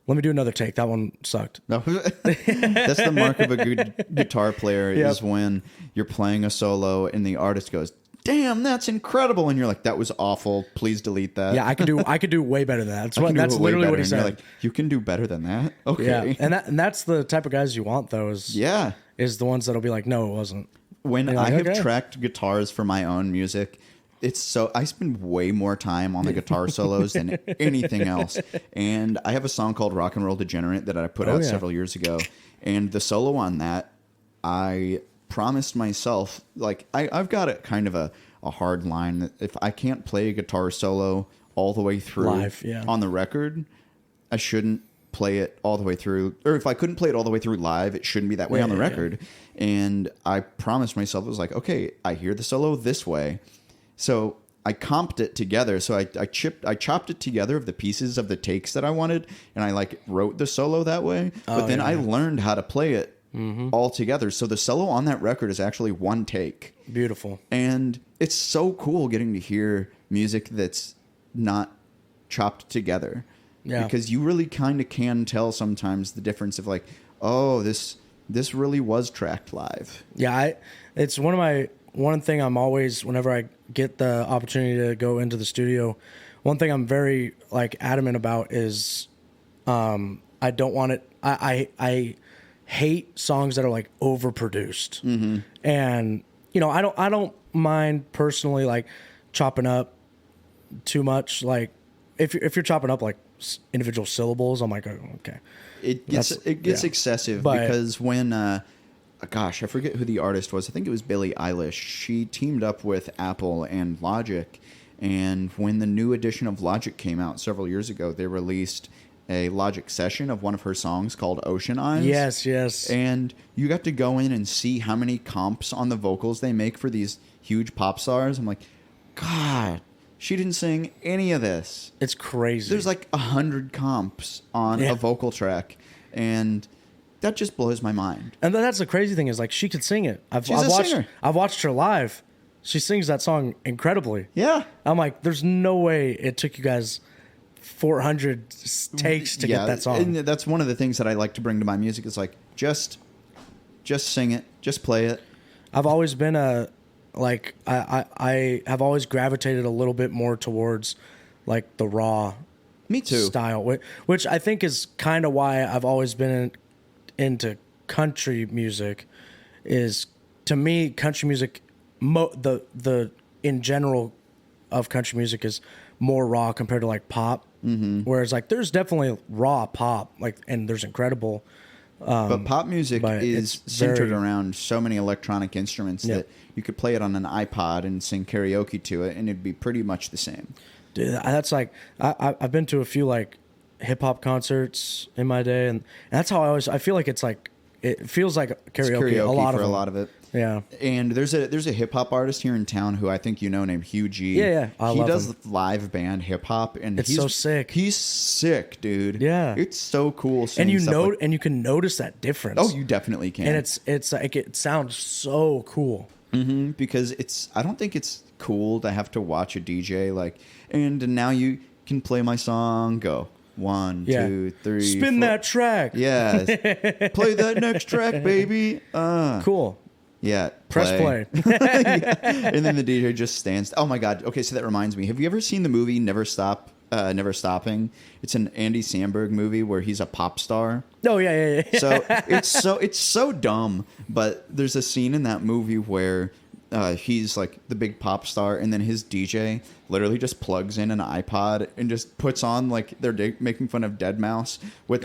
[SPEAKER 2] let me do another take. That one sucked.
[SPEAKER 1] No, that's the mark of a good guitar player is when you're playing a solo and the artist goes, damn, that's incredible. And you're like, that was awful. Please delete that.
[SPEAKER 2] Yeah, I could do way better than that. That's literally what he said. You're like,
[SPEAKER 1] you can do better than that? Okay.
[SPEAKER 2] Yeah. And that's the type of guys you want though, is the ones that'll be like, no, it wasn't.
[SPEAKER 1] When I have tracked guitars for my own music, I spend way more time on the guitar solos than anything else. And I have a song called Rock and Roll Degenerate that I put out several years ago. And the solo on that, I promised myself, like, I've got a kind of a hard line that if I can't play a guitar solo all the way through
[SPEAKER 2] live,
[SPEAKER 1] on the record, I shouldn't play it all the way through. Or if I couldn't play it all the way through live, it shouldn't be that way on the record. And I promised myself, it was like, okay, I hear the solo this way. So I comped it together. So I chopped it together of the pieces of the takes that I wanted, and I like wrote the solo that way. But then I learned how to play it all together. So the solo on that record is actually one take.
[SPEAKER 2] Beautiful.
[SPEAKER 1] And it's so cool getting to hear music that's not chopped together. Yeah. Because you really kind of can tell sometimes the difference of like, oh, this really was tracked live.
[SPEAKER 2] Yeah, it's one thing I'm always, whenever I get the opportunity to go into the studio, one thing I'm very like adamant about is I don't want it. I hate songs that are like overproduced. And I don't mind personally like chopping up too much. Like if you're chopping up like individual syllables. I'm like, oh, okay.
[SPEAKER 1] It gets excessive because when gosh, I forget who the artist was. I think it was Billie Eilish. She teamed up with Apple and Logic, and when the new edition of Logic came out several years ago, they released a Logic session of one of her songs called Ocean Eyes.
[SPEAKER 2] Yes.
[SPEAKER 1] And you got to go in and see how many comps on the vocals they make for these huge pop stars. I'm like, God, she didn't sing any of this.
[SPEAKER 2] It's crazy.
[SPEAKER 1] There's like 100 comps on a vocal track, and that just blows my mind.
[SPEAKER 2] And that's the crazy thing is, like, she could sing it. I've
[SPEAKER 1] singer.
[SPEAKER 2] I've watched her live. She sings that song incredibly.
[SPEAKER 1] Yeah.
[SPEAKER 2] I'm like, there's no way it took you guys 400 takes to get that song.
[SPEAKER 1] And that's one of the things that I like to bring to my music is like, just sing it, just play it.
[SPEAKER 2] I've always been I have always gravitated a little bit more towards like the raw
[SPEAKER 1] Me too.
[SPEAKER 2] style, which I think is kind of why I've always been into country music. Is, to me, country music, the in general of country music is more raw compared to like pop. Mm-hmm. Whereas like there's definitely raw pop, like, and there's incredible.
[SPEAKER 1] But pop music is centered around so many electronic instruments that you could play it on an iPod and sing karaoke to it, and it'd be pretty much the same.
[SPEAKER 2] Dude, that's like I've been to a few like hip hop concerts in my day, and that's how I feel like it's like it feels like karaoke a lot of it. Yeah.
[SPEAKER 1] And there's a hip hop artist here in town who I think you know named Hugh G.
[SPEAKER 2] Yeah.
[SPEAKER 1] He does live band hip hop, and
[SPEAKER 2] it's so sick.
[SPEAKER 1] He's sick, dude.
[SPEAKER 2] Yeah.
[SPEAKER 1] It's so cool.
[SPEAKER 2] And and you can notice that difference.
[SPEAKER 1] Oh, you definitely can.
[SPEAKER 2] And it's like it sounds so cool.
[SPEAKER 1] Mm-hmm, because I don't think it's cool to have to watch a DJ like, and now you can play my song. Go 1, 2, 3.
[SPEAKER 2] Spin
[SPEAKER 1] 4.
[SPEAKER 2] that track.
[SPEAKER 1] Yeah. Play that next track, baby.
[SPEAKER 2] Cool.
[SPEAKER 1] Yeah.
[SPEAKER 2] Press play.
[SPEAKER 1] And then the DJ just stands. Oh my God. Okay, so that reminds me. Have you ever seen the movie Never Stopping? It's an Andy Samberg movie where he's a pop star.
[SPEAKER 2] Oh yeah.
[SPEAKER 1] So it's so dumb, but there's a scene in that movie where he's like the big pop star, and then his DJ literally just plugs in an iPod and just puts on like they're making fun of Deadmau5 with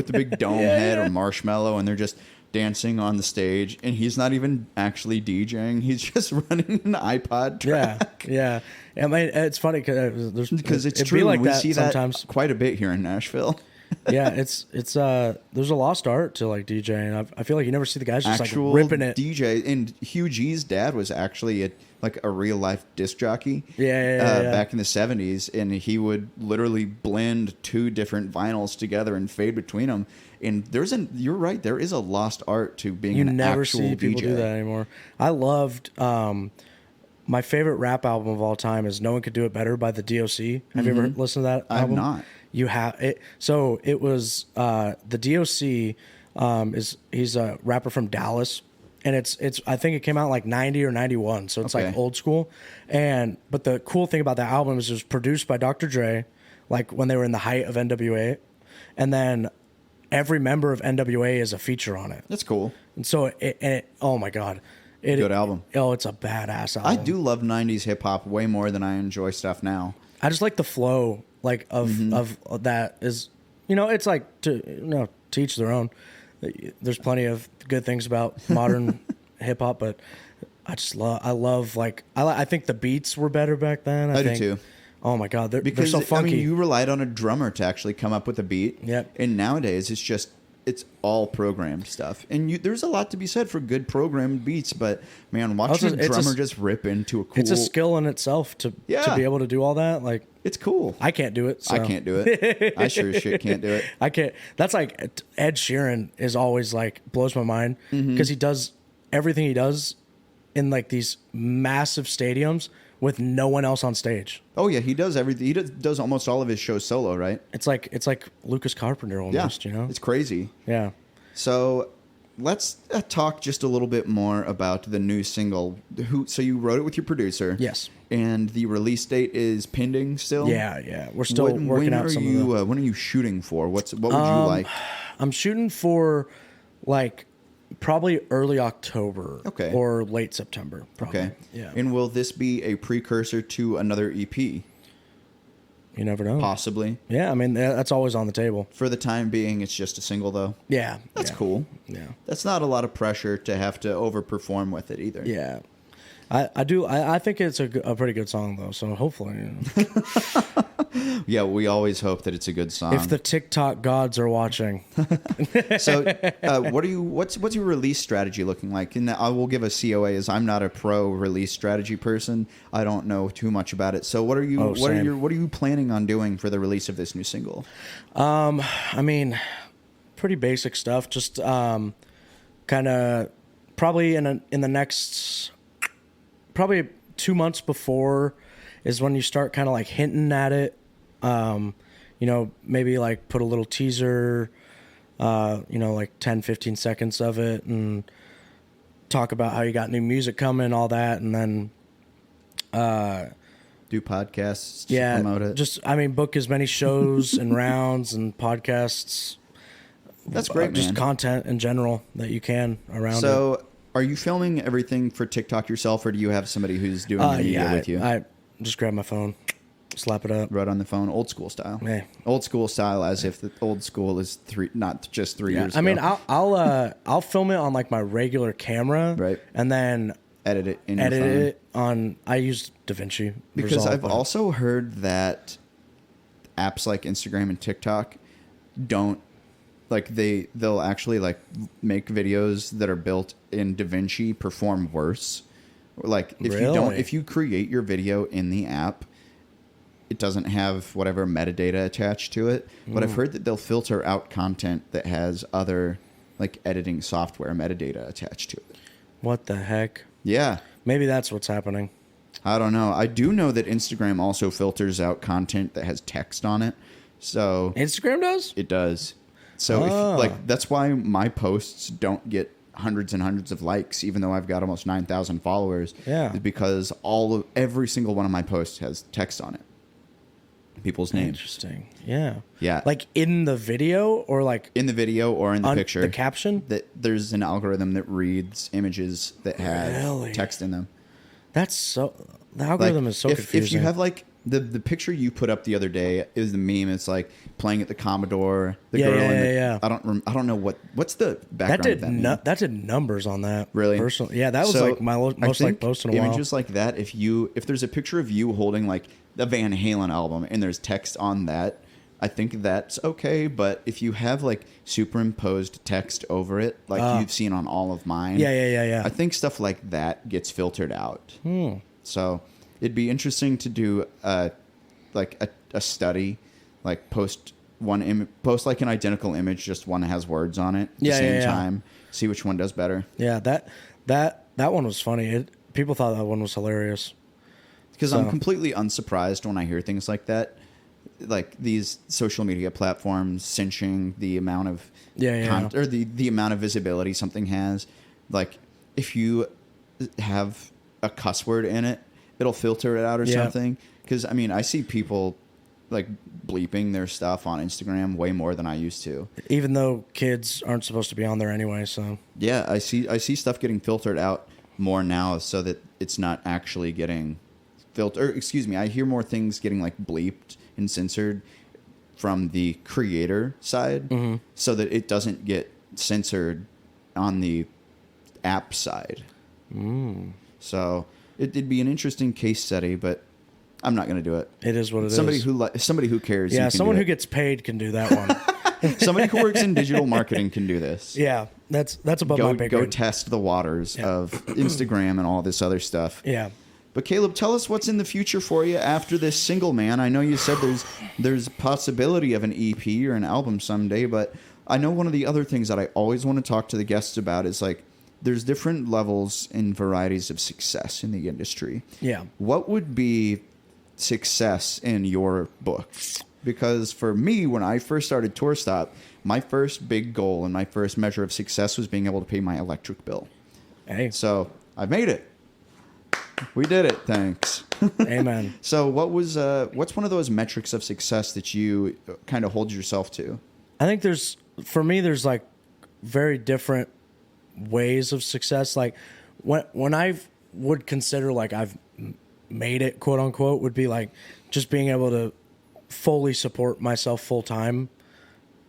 [SPEAKER 1] the big dome head or Marshmallow, and they're just dancing on the stage, and he's not even actually DJing. He's just running an iPod track.
[SPEAKER 2] Yeah. I mean, it's funny
[SPEAKER 1] because it's true.
[SPEAKER 2] Like
[SPEAKER 1] we
[SPEAKER 2] that
[SPEAKER 1] see
[SPEAKER 2] sometimes.
[SPEAKER 1] That quite a bit here in Nashville.
[SPEAKER 2] Yeah, it's there's a lost art to like DJing. I feel like you never see the guys just
[SPEAKER 1] actual
[SPEAKER 2] like ripping it.
[SPEAKER 1] DJ, and Hugh G's dad was actually a real life disc jockey.
[SPEAKER 2] Yeah.
[SPEAKER 1] Back in the 70s, and he would literally blend 2 different vinyls together and fade between them. And you're right, there is a lost art to being an actual DJ. You never see people
[SPEAKER 2] do that anymore. I loved my favorite rap album of all time is No One Could Do It Better by the DOC. Have you ever listened to that album?
[SPEAKER 1] I have not.
[SPEAKER 2] You have it. So it was the DOC he's a rapper from Dallas, and it's I think it came out like 90 or 91, so it's like old school. But the cool thing about that album is it was produced by Dr. Dre, like when they were in the height of NWA, and then every member of NWA is a feature on it.
[SPEAKER 1] That's cool.
[SPEAKER 2] And so oh my God.
[SPEAKER 1] Good album.
[SPEAKER 2] Oh, it's a badass album.
[SPEAKER 1] I do love 90s hip hop way more than I enjoy stuff now.
[SPEAKER 2] I just like the flow like of that is, it's like to each their own. There's plenty of good things about modern hip hop, but I think the beats were better back then. I think.
[SPEAKER 1] Do too.
[SPEAKER 2] Oh my God, they're so funky.
[SPEAKER 1] I mean, you relied on a drummer to actually come up with a beat.
[SPEAKER 2] Yep.
[SPEAKER 1] And nowadays it's all programmed stuff. And there's a lot to be said for good programmed beats, but man, watching a drummer just rip into a cool...
[SPEAKER 2] It's a skill in itself to be able to do all that. Like,
[SPEAKER 1] it's cool.
[SPEAKER 2] I can't do it. So.
[SPEAKER 1] I can't do it. I sure as shit can't do it.
[SPEAKER 2] I can't. That's like Ed Sheeran is always like blows my mind because he does everything he does in like these massive stadiums with no one else on stage.
[SPEAKER 1] Oh yeah, he does everything. He does almost all of his shows solo, right?
[SPEAKER 2] It's like Lucas Carpenter almost,
[SPEAKER 1] It's crazy.
[SPEAKER 2] Yeah.
[SPEAKER 1] So let's talk just a little bit more about the new single. So you wrote it with your producer.
[SPEAKER 2] Yes.
[SPEAKER 1] And the release date is pending still?
[SPEAKER 2] Yeah. We're still working out some of the...
[SPEAKER 1] When are you shooting for? What would you like?
[SPEAKER 2] I'm shooting for like probably early October or late September. Probably.
[SPEAKER 1] Okay.
[SPEAKER 2] Yeah.
[SPEAKER 1] And will this be a precursor to another EP?
[SPEAKER 2] You never know.
[SPEAKER 1] Possibly.
[SPEAKER 2] Yeah, I mean, that's always on the table.
[SPEAKER 1] For the time being, it's just a single, though.
[SPEAKER 2] Yeah.
[SPEAKER 1] That's cool.
[SPEAKER 2] Yeah.
[SPEAKER 1] That's not a lot of pressure to have to overperform with it either.
[SPEAKER 2] Yeah. I think it's a pretty good song, though, so hopefully.
[SPEAKER 1] Yeah, we always hope that it's a good song.
[SPEAKER 2] If the TikTok gods are watching.
[SPEAKER 1] So, what's your release strategy looking like? And I will give a COA, as I'm not a pro release strategy person. I don't know too much about it. So, what are you planning on doing for the release of this new single?
[SPEAKER 2] I mean, pretty basic stuff. Just kind of probably in the next, probably 2 months before is when you start kind of like hinting at it. Maybe like put a little teaser, like 10, 15 seconds of it, and talk about how you got new music coming, all that. And then,
[SPEAKER 1] do podcasts to promote it.
[SPEAKER 2] Book as many shows and rounds and podcasts.
[SPEAKER 1] That's great, man.
[SPEAKER 2] Just content in general that you can around it.
[SPEAKER 1] So are you filming everything for TikTok yourself, or do you have somebody who's doing the media with you?
[SPEAKER 2] I just grab my phone, slap it up.
[SPEAKER 1] Right on the phone, old school style.
[SPEAKER 2] Yeah.
[SPEAKER 1] Old school style, as if the old school is not just 3 years ago.
[SPEAKER 2] I mean, I'll film it on like my regular camera,
[SPEAKER 1] right,
[SPEAKER 2] and then
[SPEAKER 1] edit it in your phone.
[SPEAKER 2] It on. I use DaVinci
[SPEAKER 1] because I've also heard that apps like Instagram and TikTok don't they'll actually like make videos that are built in DaVinci perform worse. Like if you create your video in the app, it doesn't have whatever metadata attached to it. But I've heard that they'll filter out content that has other like editing software metadata attached to it.
[SPEAKER 2] What the heck?
[SPEAKER 1] Yeah.
[SPEAKER 2] Maybe that's what's happening.
[SPEAKER 1] I don't know. I do know that Instagram also filters out content that has text on it. So
[SPEAKER 2] Instagram does?
[SPEAKER 1] It does. So that's why my posts don't get hundreds and hundreds of likes, even though I've got almost 9,000 followers.
[SPEAKER 2] Yeah.
[SPEAKER 1] Is because every single one of my posts has text on it. People's names.
[SPEAKER 2] Interesting. Yeah.
[SPEAKER 1] Yeah.
[SPEAKER 2] Like in the video or like
[SPEAKER 1] in the video or in the picture.
[SPEAKER 2] The caption?
[SPEAKER 1] That there's an algorithm that reads images that have text in them.
[SPEAKER 2] The algorithm is so confusing.
[SPEAKER 1] If you have like the picture you put up the other day is the meme. It's like playing at the Commodore. The girl.
[SPEAKER 2] Yeah.
[SPEAKER 1] I don't know what's the background of that meme?
[SPEAKER 2] That did numbers on that.
[SPEAKER 1] Really?
[SPEAKER 2] Personally, yeah. That was like my most like post in a while.
[SPEAKER 1] Images like that. If there's a picture of you holding like the Van Halen album and there's text on that, I think that's okay. But if you have like superimposed text over it, like you've seen on all of mine,
[SPEAKER 2] yeah.
[SPEAKER 1] I think stuff like that gets filtered out. So it'd be interesting to do a study, like post like an identical image, just one has words on it at the same time. See which one does better.
[SPEAKER 2] Yeah, that one was funny. People thought that one was hilarious.
[SPEAKER 1] Because I'm completely unsurprised when I hear things like that, like these social media platforms cinching the amount of or the amount of visibility something has. Like if you have a cuss word in it, it'll filter it out or something. Because I mean, I see people like bleeping their stuff on Instagram way more than I used to. Even
[SPEAKER 2] though kids aren't supposed to be on there anyway, so
[SPEAKER 1] yeah, I see stuff getting filtered out more now, so that it's not actually getting filtered. Excuse me, I hear more things getting like bleeped and censored from the creator side, so that it doesn't get censored on the app side. So it'd be an interesting case study, but I'm not going to do it.
[SPEAKER 2] It is what it is.
[SPEAKER 1] Somebody who cares.
[SPEAKER 2] Yeah, someone who gets paid can do that one.
[SPEAKER 1] Somebody who works in digital marketing can do this.
[SPEAKER 2] Yeah, that's above my pay grade.
[SPEAKER 1] Go test the waters of Instagram and all this other stuff.
[SPEAKER 2] Yeah.
[SPEAKER 1] But Kaleb, tell us what's in the future for you after this single, man. I know you said there's a possibility of an EP or an album someday, but I know one of the other things that I always want to talk to the guests about is like there's different levels and varieties of success in the industry.
[SPEAKER 2] Yeah.
[SPEAKER 1] What would be success in your book? Because for me, when I first started Tour Stop, my first big goal and my first measure of success was being able to pay my electric bill.
[SPEAKER 2] Hey.
[SPEAKER 1] So I made it. We did it. Thanks.
[SPEAKER 2] Amen.
[SPEAKER 1] So what's one of those metrics of success that you kind of hold yourself to?
[SPEAKER 2] I think there's like very different ways of success. Like when I would consider like I've made it, quote unquote, would be like just being able to fully support myself full time.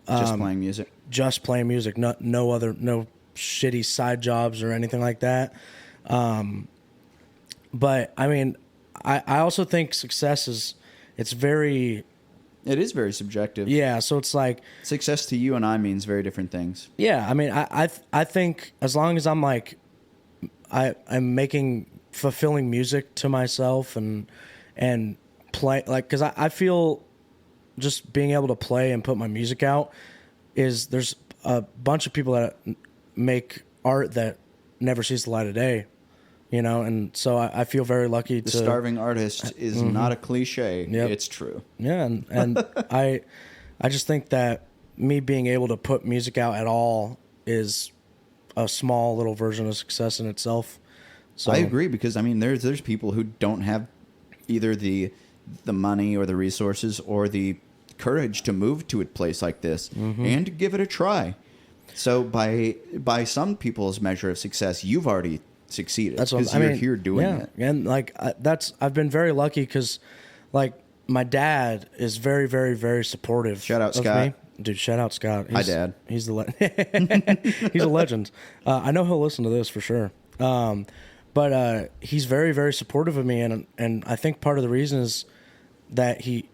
[SPEAKER 1] Just playing music.
[SPEAKER 2] Just playing music, no shitty side jobs or anything like that. But I mean, I also think success is, it is very
[SPEAKER 1] subjective.
[SPEAKER 2] Yeah, so it's like
[SPEAKER 1] success to you and I means very different things.
[SPEAKER 2] Yeah, I mean, I think as long as I'm like, I'm making fulfilling music to myself and play, like, because I feel just being able to play and put my music out is, there's a bunch of people that make art that never sees the light of day, you know, and so I feel very lucky
[SPEAKER 1] the starving artist is not a cliche. Yep. It's true.
[SPEAKER 2] Yeah, and I just think that me being able to put music out at all is a small little version of success in itself. So
[SPEAKER 1] I agree, because I mean there's people who don't have either the money or the resources or the courage to move to a place like this and give it a try. So by some people's measure of success, you've already succeeded because you're here doing it.
[SPEAKER 2] And like I've been very lucky because like my dad is very, very, very supportive.
[SPEAKER 1] Shout out Scott.
[SPEAKER 2] Me. Dude, shout out Scott.
[SPEAKER 1] Hi, Dad.
[SPEAKER 2] He's he's a legend. I know he'll listen to this for sure. But he's very, very supportive of me, and I think part of the reason is that he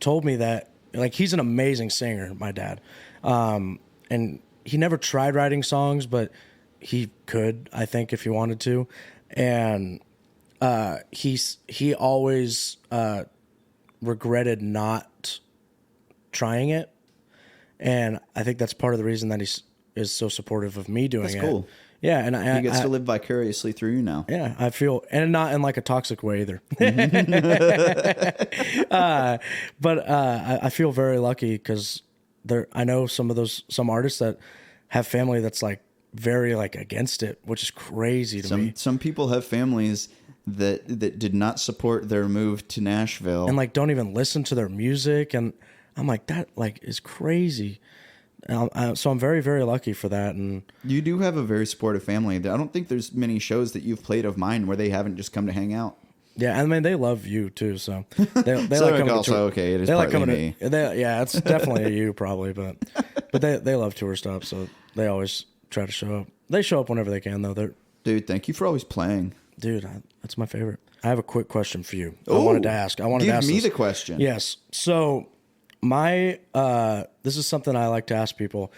[SPEAKER 2] told me that, like, he's an amazing singer, my dad, and he never tried writing songs, but he could, I think, if he wanted to, and he always regretted not trying it, and I think that's part of the reason that he is so supportive of me doing it.
[SPEAKER 1] That's cool.
[SPEAKER 2] Yeah, and
[SPEAKER 1] he gets to live vicariously through you now.
[SPEAKER 2] Yeah, I feel, and not in like a toxic way either. But I feel very lucky because I know some artists that have family that's like very like against it, which is crazy to me.
[SPEAKER 1] Some people have families that did not support their move to Nashville
[SPEAKER 2] and like don't even listen to their music, and I'm like, that like is crazy. So I'm very, very lucky for that. And
[SPEAKER 1] you do have a very supportive family. I don't think there's many shows that you've played of mine where they haven't just come to hang out.
[SPEAKER 2] Yeah, I mean they love you too, so they
[SPEAKER 1] so
[SPEAKER 2] like coming
[SPEAKER 1] also
[SPEAKER 2] to
[SPEAKER 1] okay. It is
[SPEAKER 2] they
[SPEAKER 1] partly
[SPEAKER 2] like coming
[SPEAKER 1] me.
[SPEAKER 2] Yeah, it's definitely a you probably, but they love tour stuff, so they always try to show up. They show up whenever they can, though.
[SPEAKER 1] Dude, thank you for always playing.
[SPEAKER 2] Dude, that's my favorite. I have a quick question for you. I wanted to ask.
[SPEAKER 1] Give me the question.
[SPEAKER 2] Yes. So this is something I like to ask people.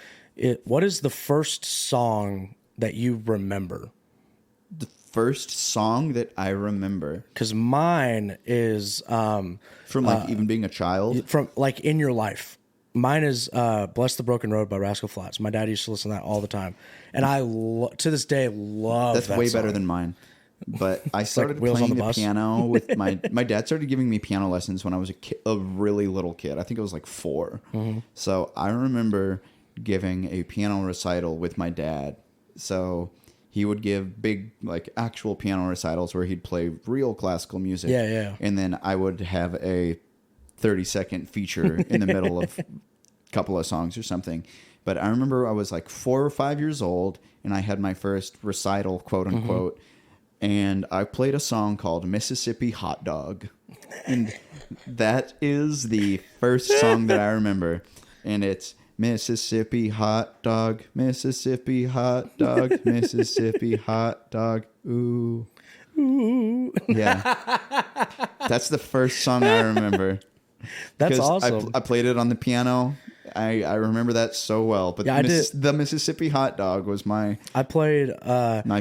[SPEAKER 2] What is the first song that you remember?
[SPEAKER 1] The first song that I remember,
[SPEAKER 2] because mine is
[SPEAKER 1] from like even being a child,
[SPEAKER 2] from like in your life. Mine is "Bless the Broken Road" by Rascal Flatts. My dad used to listen to that all the time, and I to this day love
[SPEAKER 1] that's
[SPEAKER 2] that
[SPEAKER 1] way
[SPEAKER 2] song.
[SPEAKER 1] Better than mine. But I started
[SPEAKER 2] like
[SPEAKER 1] playing the piano with my dad started giving me piano lessons when I was a really little kid. I think I was like 4.
[SPEAKER 2] Mm-hmm.
[SPEAKER 1] So I remember giving a piano recital with my dad. So he would give big, like, actual piano recitals where he'd play real classical music.
[SPEAKER 2] Yeah.
[SPEAKER 1] And then I would have a 30-second feature in the middle of a couple of songs or something. But I remember I was like 4 or 5 years old, and I had my first recital, quote unquote. Mm-hmm. And I played a song called Mississippi Hot Dog. And that is the first song that I remember. And it's Mississippi Hot Dog, Mississippi Hot Dog, Mississippi Hot Dog, ooh. Ooh. Yeah. That's the first song I remember.
[SPEAKER 2] That's awesome.
[SPEAKER 1] I played it on the piano. I remember that so well. But
[SPEAKER 2] yeah,
[SPEAKER 1] the Mississippi Hot Dog was my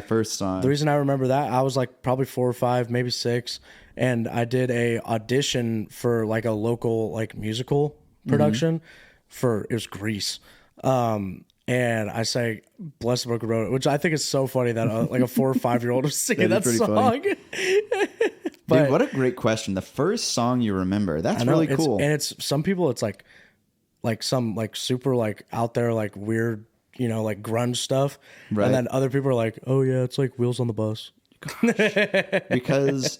[SPEAKER 1] first song.
[SPEAKER 2] The reason I remember that, I was like probably 4 or 5, maybe 6, and I did a audition for like a local like musical production for, it was Grease. And I sang "Bless the Broken Road," which I think is so funny that like a 4 or 5 year old was singing that song.
[SPEAKER 1] But dude, what a great question. The first song you remember. That's really cool.
[SPEAKER 2] And it's some people, it's like some like super like out there like weird, you know, like grunge stuff. Right. And then other people are like, oh yeah, it's like Wheels on the Bus.
[SPEAKER 1] Because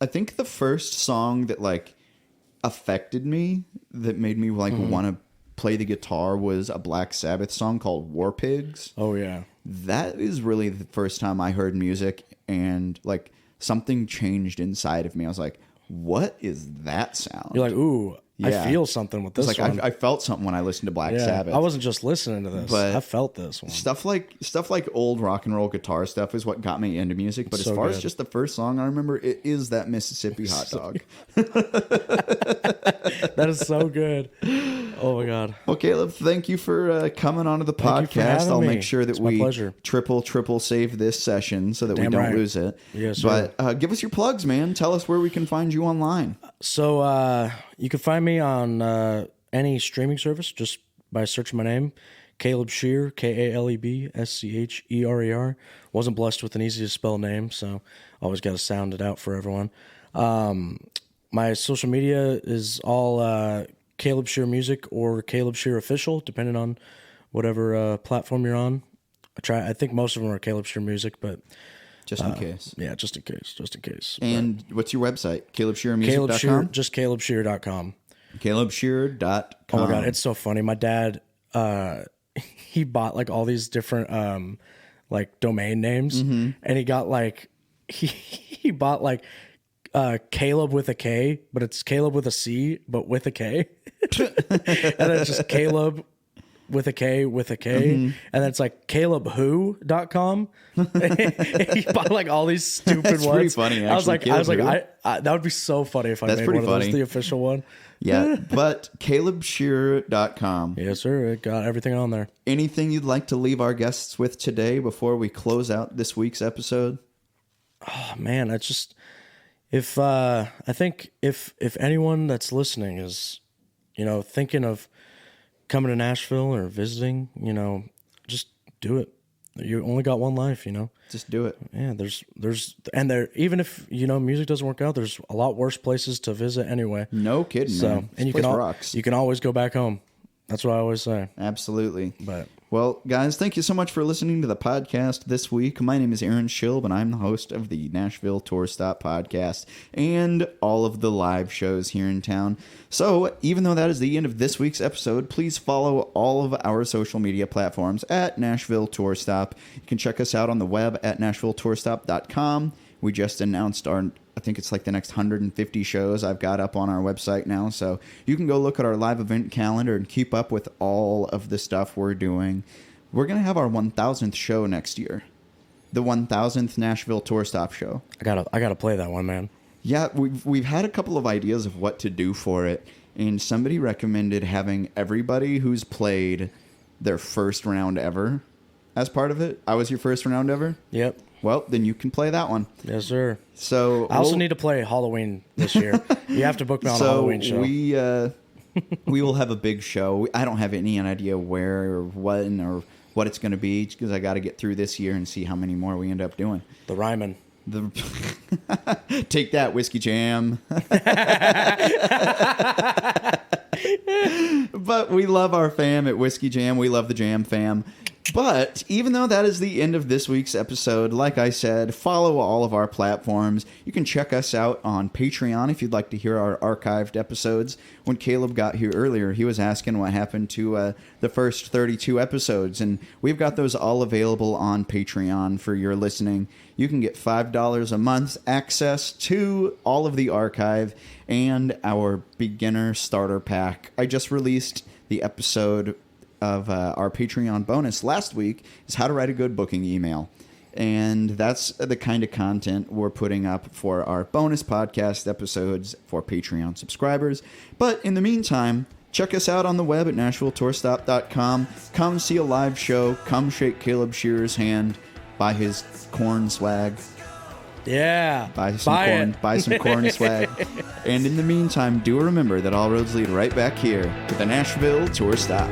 [SPEAKER 1] I think the first song that like affected me, that made me like want to play the guitar, was a Black Sabbath song called War Pigs.
[SPEAKER 2] Oh yeah.
[SPEAKER 1] That is really the first time I heard music, and like something changed inside of me. I was like, what is that sound?
[SPEAKER 2] You're like, ooh, I feel something with this one.
[SPEAKER 1] I felt something when I listened to Black Sabbath.
[SPEAKER 2] I wasn't just listening to this, but I felt this one.
[SPEAKER 1] Stuff like old rock and roll guitar stuff is what got me into music. But as far as just the first song I remember, it is that Mississippi Hot Dog.
[SPEAKER 2] That is so good. Oh my God.
[SPEAKER 1] Well, Kaleb, thank you for coming onto the podcast. I'll make sure that we triple save this session so that we don't lose it.
[SPEAKER 2] Yes,
[SPEAKER 1] but give us your plugs, man. Tell us where we can find you online.
[SPEAKER 2] So you can find me on any streaming service just by searching my name, Kaleb Scherer, Kaleb Scherer. Wasn't blessed with an easy to spell name, so always got to sound it out for everyone. My social media is all Kaleb Scherer Music or Kaleb Scherer Official, depending on whatever platform you're on. I think most of them are Kaleb Scherer Music, but
[SPEAKER 1] just in case.
[SPEAKER 2] Yeah, just in case.
[SPEAKER 1] And what's your website? KalebSchererMusic.com?
[SPEAKER 2] Just KalebScherer.com.
[SPEAKER 1] KalebScherer.com.
[SPEAKER 2] Oh my God, it's so funny. My dad, he bought like all these different like domain names, and he got like he bought like Kaleb with a K, but it's Kaleb with a C, but with a K. And then it's just Kaleb with a K, and then it's like KalebWho.com. He bought like all these stupid
[SPEAKER 1] That's
[SPEAKER 2] ones.
[SPEAKER 1] Pretty funny, actually.
[SPEAKER 2] I was like, that would be so funny if I made one of those the official one.
[SPEAKER 1] Yeah, but KalebScherer.com.
[SPEAKER 2] Yes, sir. It got everything on there.
[SPEAKER 1] Anything you'd like to leave our guests with today before we close out this week's episode?
[SPEAKER 2] Oh man, I just I think if anyone that's listening is, thinking of coming to Nashville or visiting, just do it. You only got one life,
[SPEAKER 1] Just do it.
[SPEAKER 2] Yeah, even if, music doesn't work out, there's a lot worse places to visit anyway.
[SPEAKER 1] No kidding, man.
[SPEAKER 2] And you can always go back home. That's what I always say.
[SPEAKER 1] Absolutely.
[SPEAKER 2] But
[SPEAKER 1] well, guys, thank you so much for listening to the podcast this week. My name is Aaron Schilb, and I'm the host of the Nashville Tour Stop podcast and all of the live shows here in town. So even though that is the end of this week's episode, please follow all of our social media platforms at Nashville Tour Stop. You can check us out on the web at NashvilleTourStop.com. We just announced I think it's like the next 150 shows I've got up on our website now. So you can go look at our live event calendar and keep up with all of the stuff we're doing. We're going to have our 1000th show next year. The 1000th Nashville Tour Stop show.
[SPEAKER 2] I gotta play that one, man.
[SPEAKER 1] Yeah, we've had a couple of ideas of what to do for it. And somebody recommended having everybody who's played their first round ever as part of it. I was your first round ever?
[SPEAKER 2] Yep.
[SPEAKER 1] Well, then you can play that one.
[SPEAKER 2] Yes, sir.
[SPEAKER 1] So
[SPEAKER 2] I also need to play Halloween this year. You have to book me on a Halloween show.
[SPEAKER 1] We will have a big show. I don't have any idea where or when or what it's going to be because I got to get through this year and see how many more we end up doing.
[SPEAKER 2] The Ryman.
[SPEAKER 1] Take that, Whiskey Jam. But we love our fam at Whiskey Jam. We love the Jam fam. But even though that is the end of this week's episode, like I said, follow all of our platforms. You can check us out on Patreon if you'd like to hear our archived episodes. When Kaleb got here earlier, he was asking what happened to the first 32 episodes, and we've got those all available on Patreon for your listening. You can get $5 a month access to all of the archive and our beginner starter pack. I just released the episode of our Patreon bonus last week is how to write a good booking email. And that's the kind of content we're putting up for our bonus podcast episodes for Patreon subscribers. But in the meantime, check us out on the web at NashvilleTourStop.com. Come see a live show. Come shake Kaleb Scherer's hand. Buy his corn swag.
[SPEAKER 2] Yeah.
[SPEAKER 1] Buy some corn swag. And in the meantime, do remember that all roads lead right back here to the Nashville Tour Stop.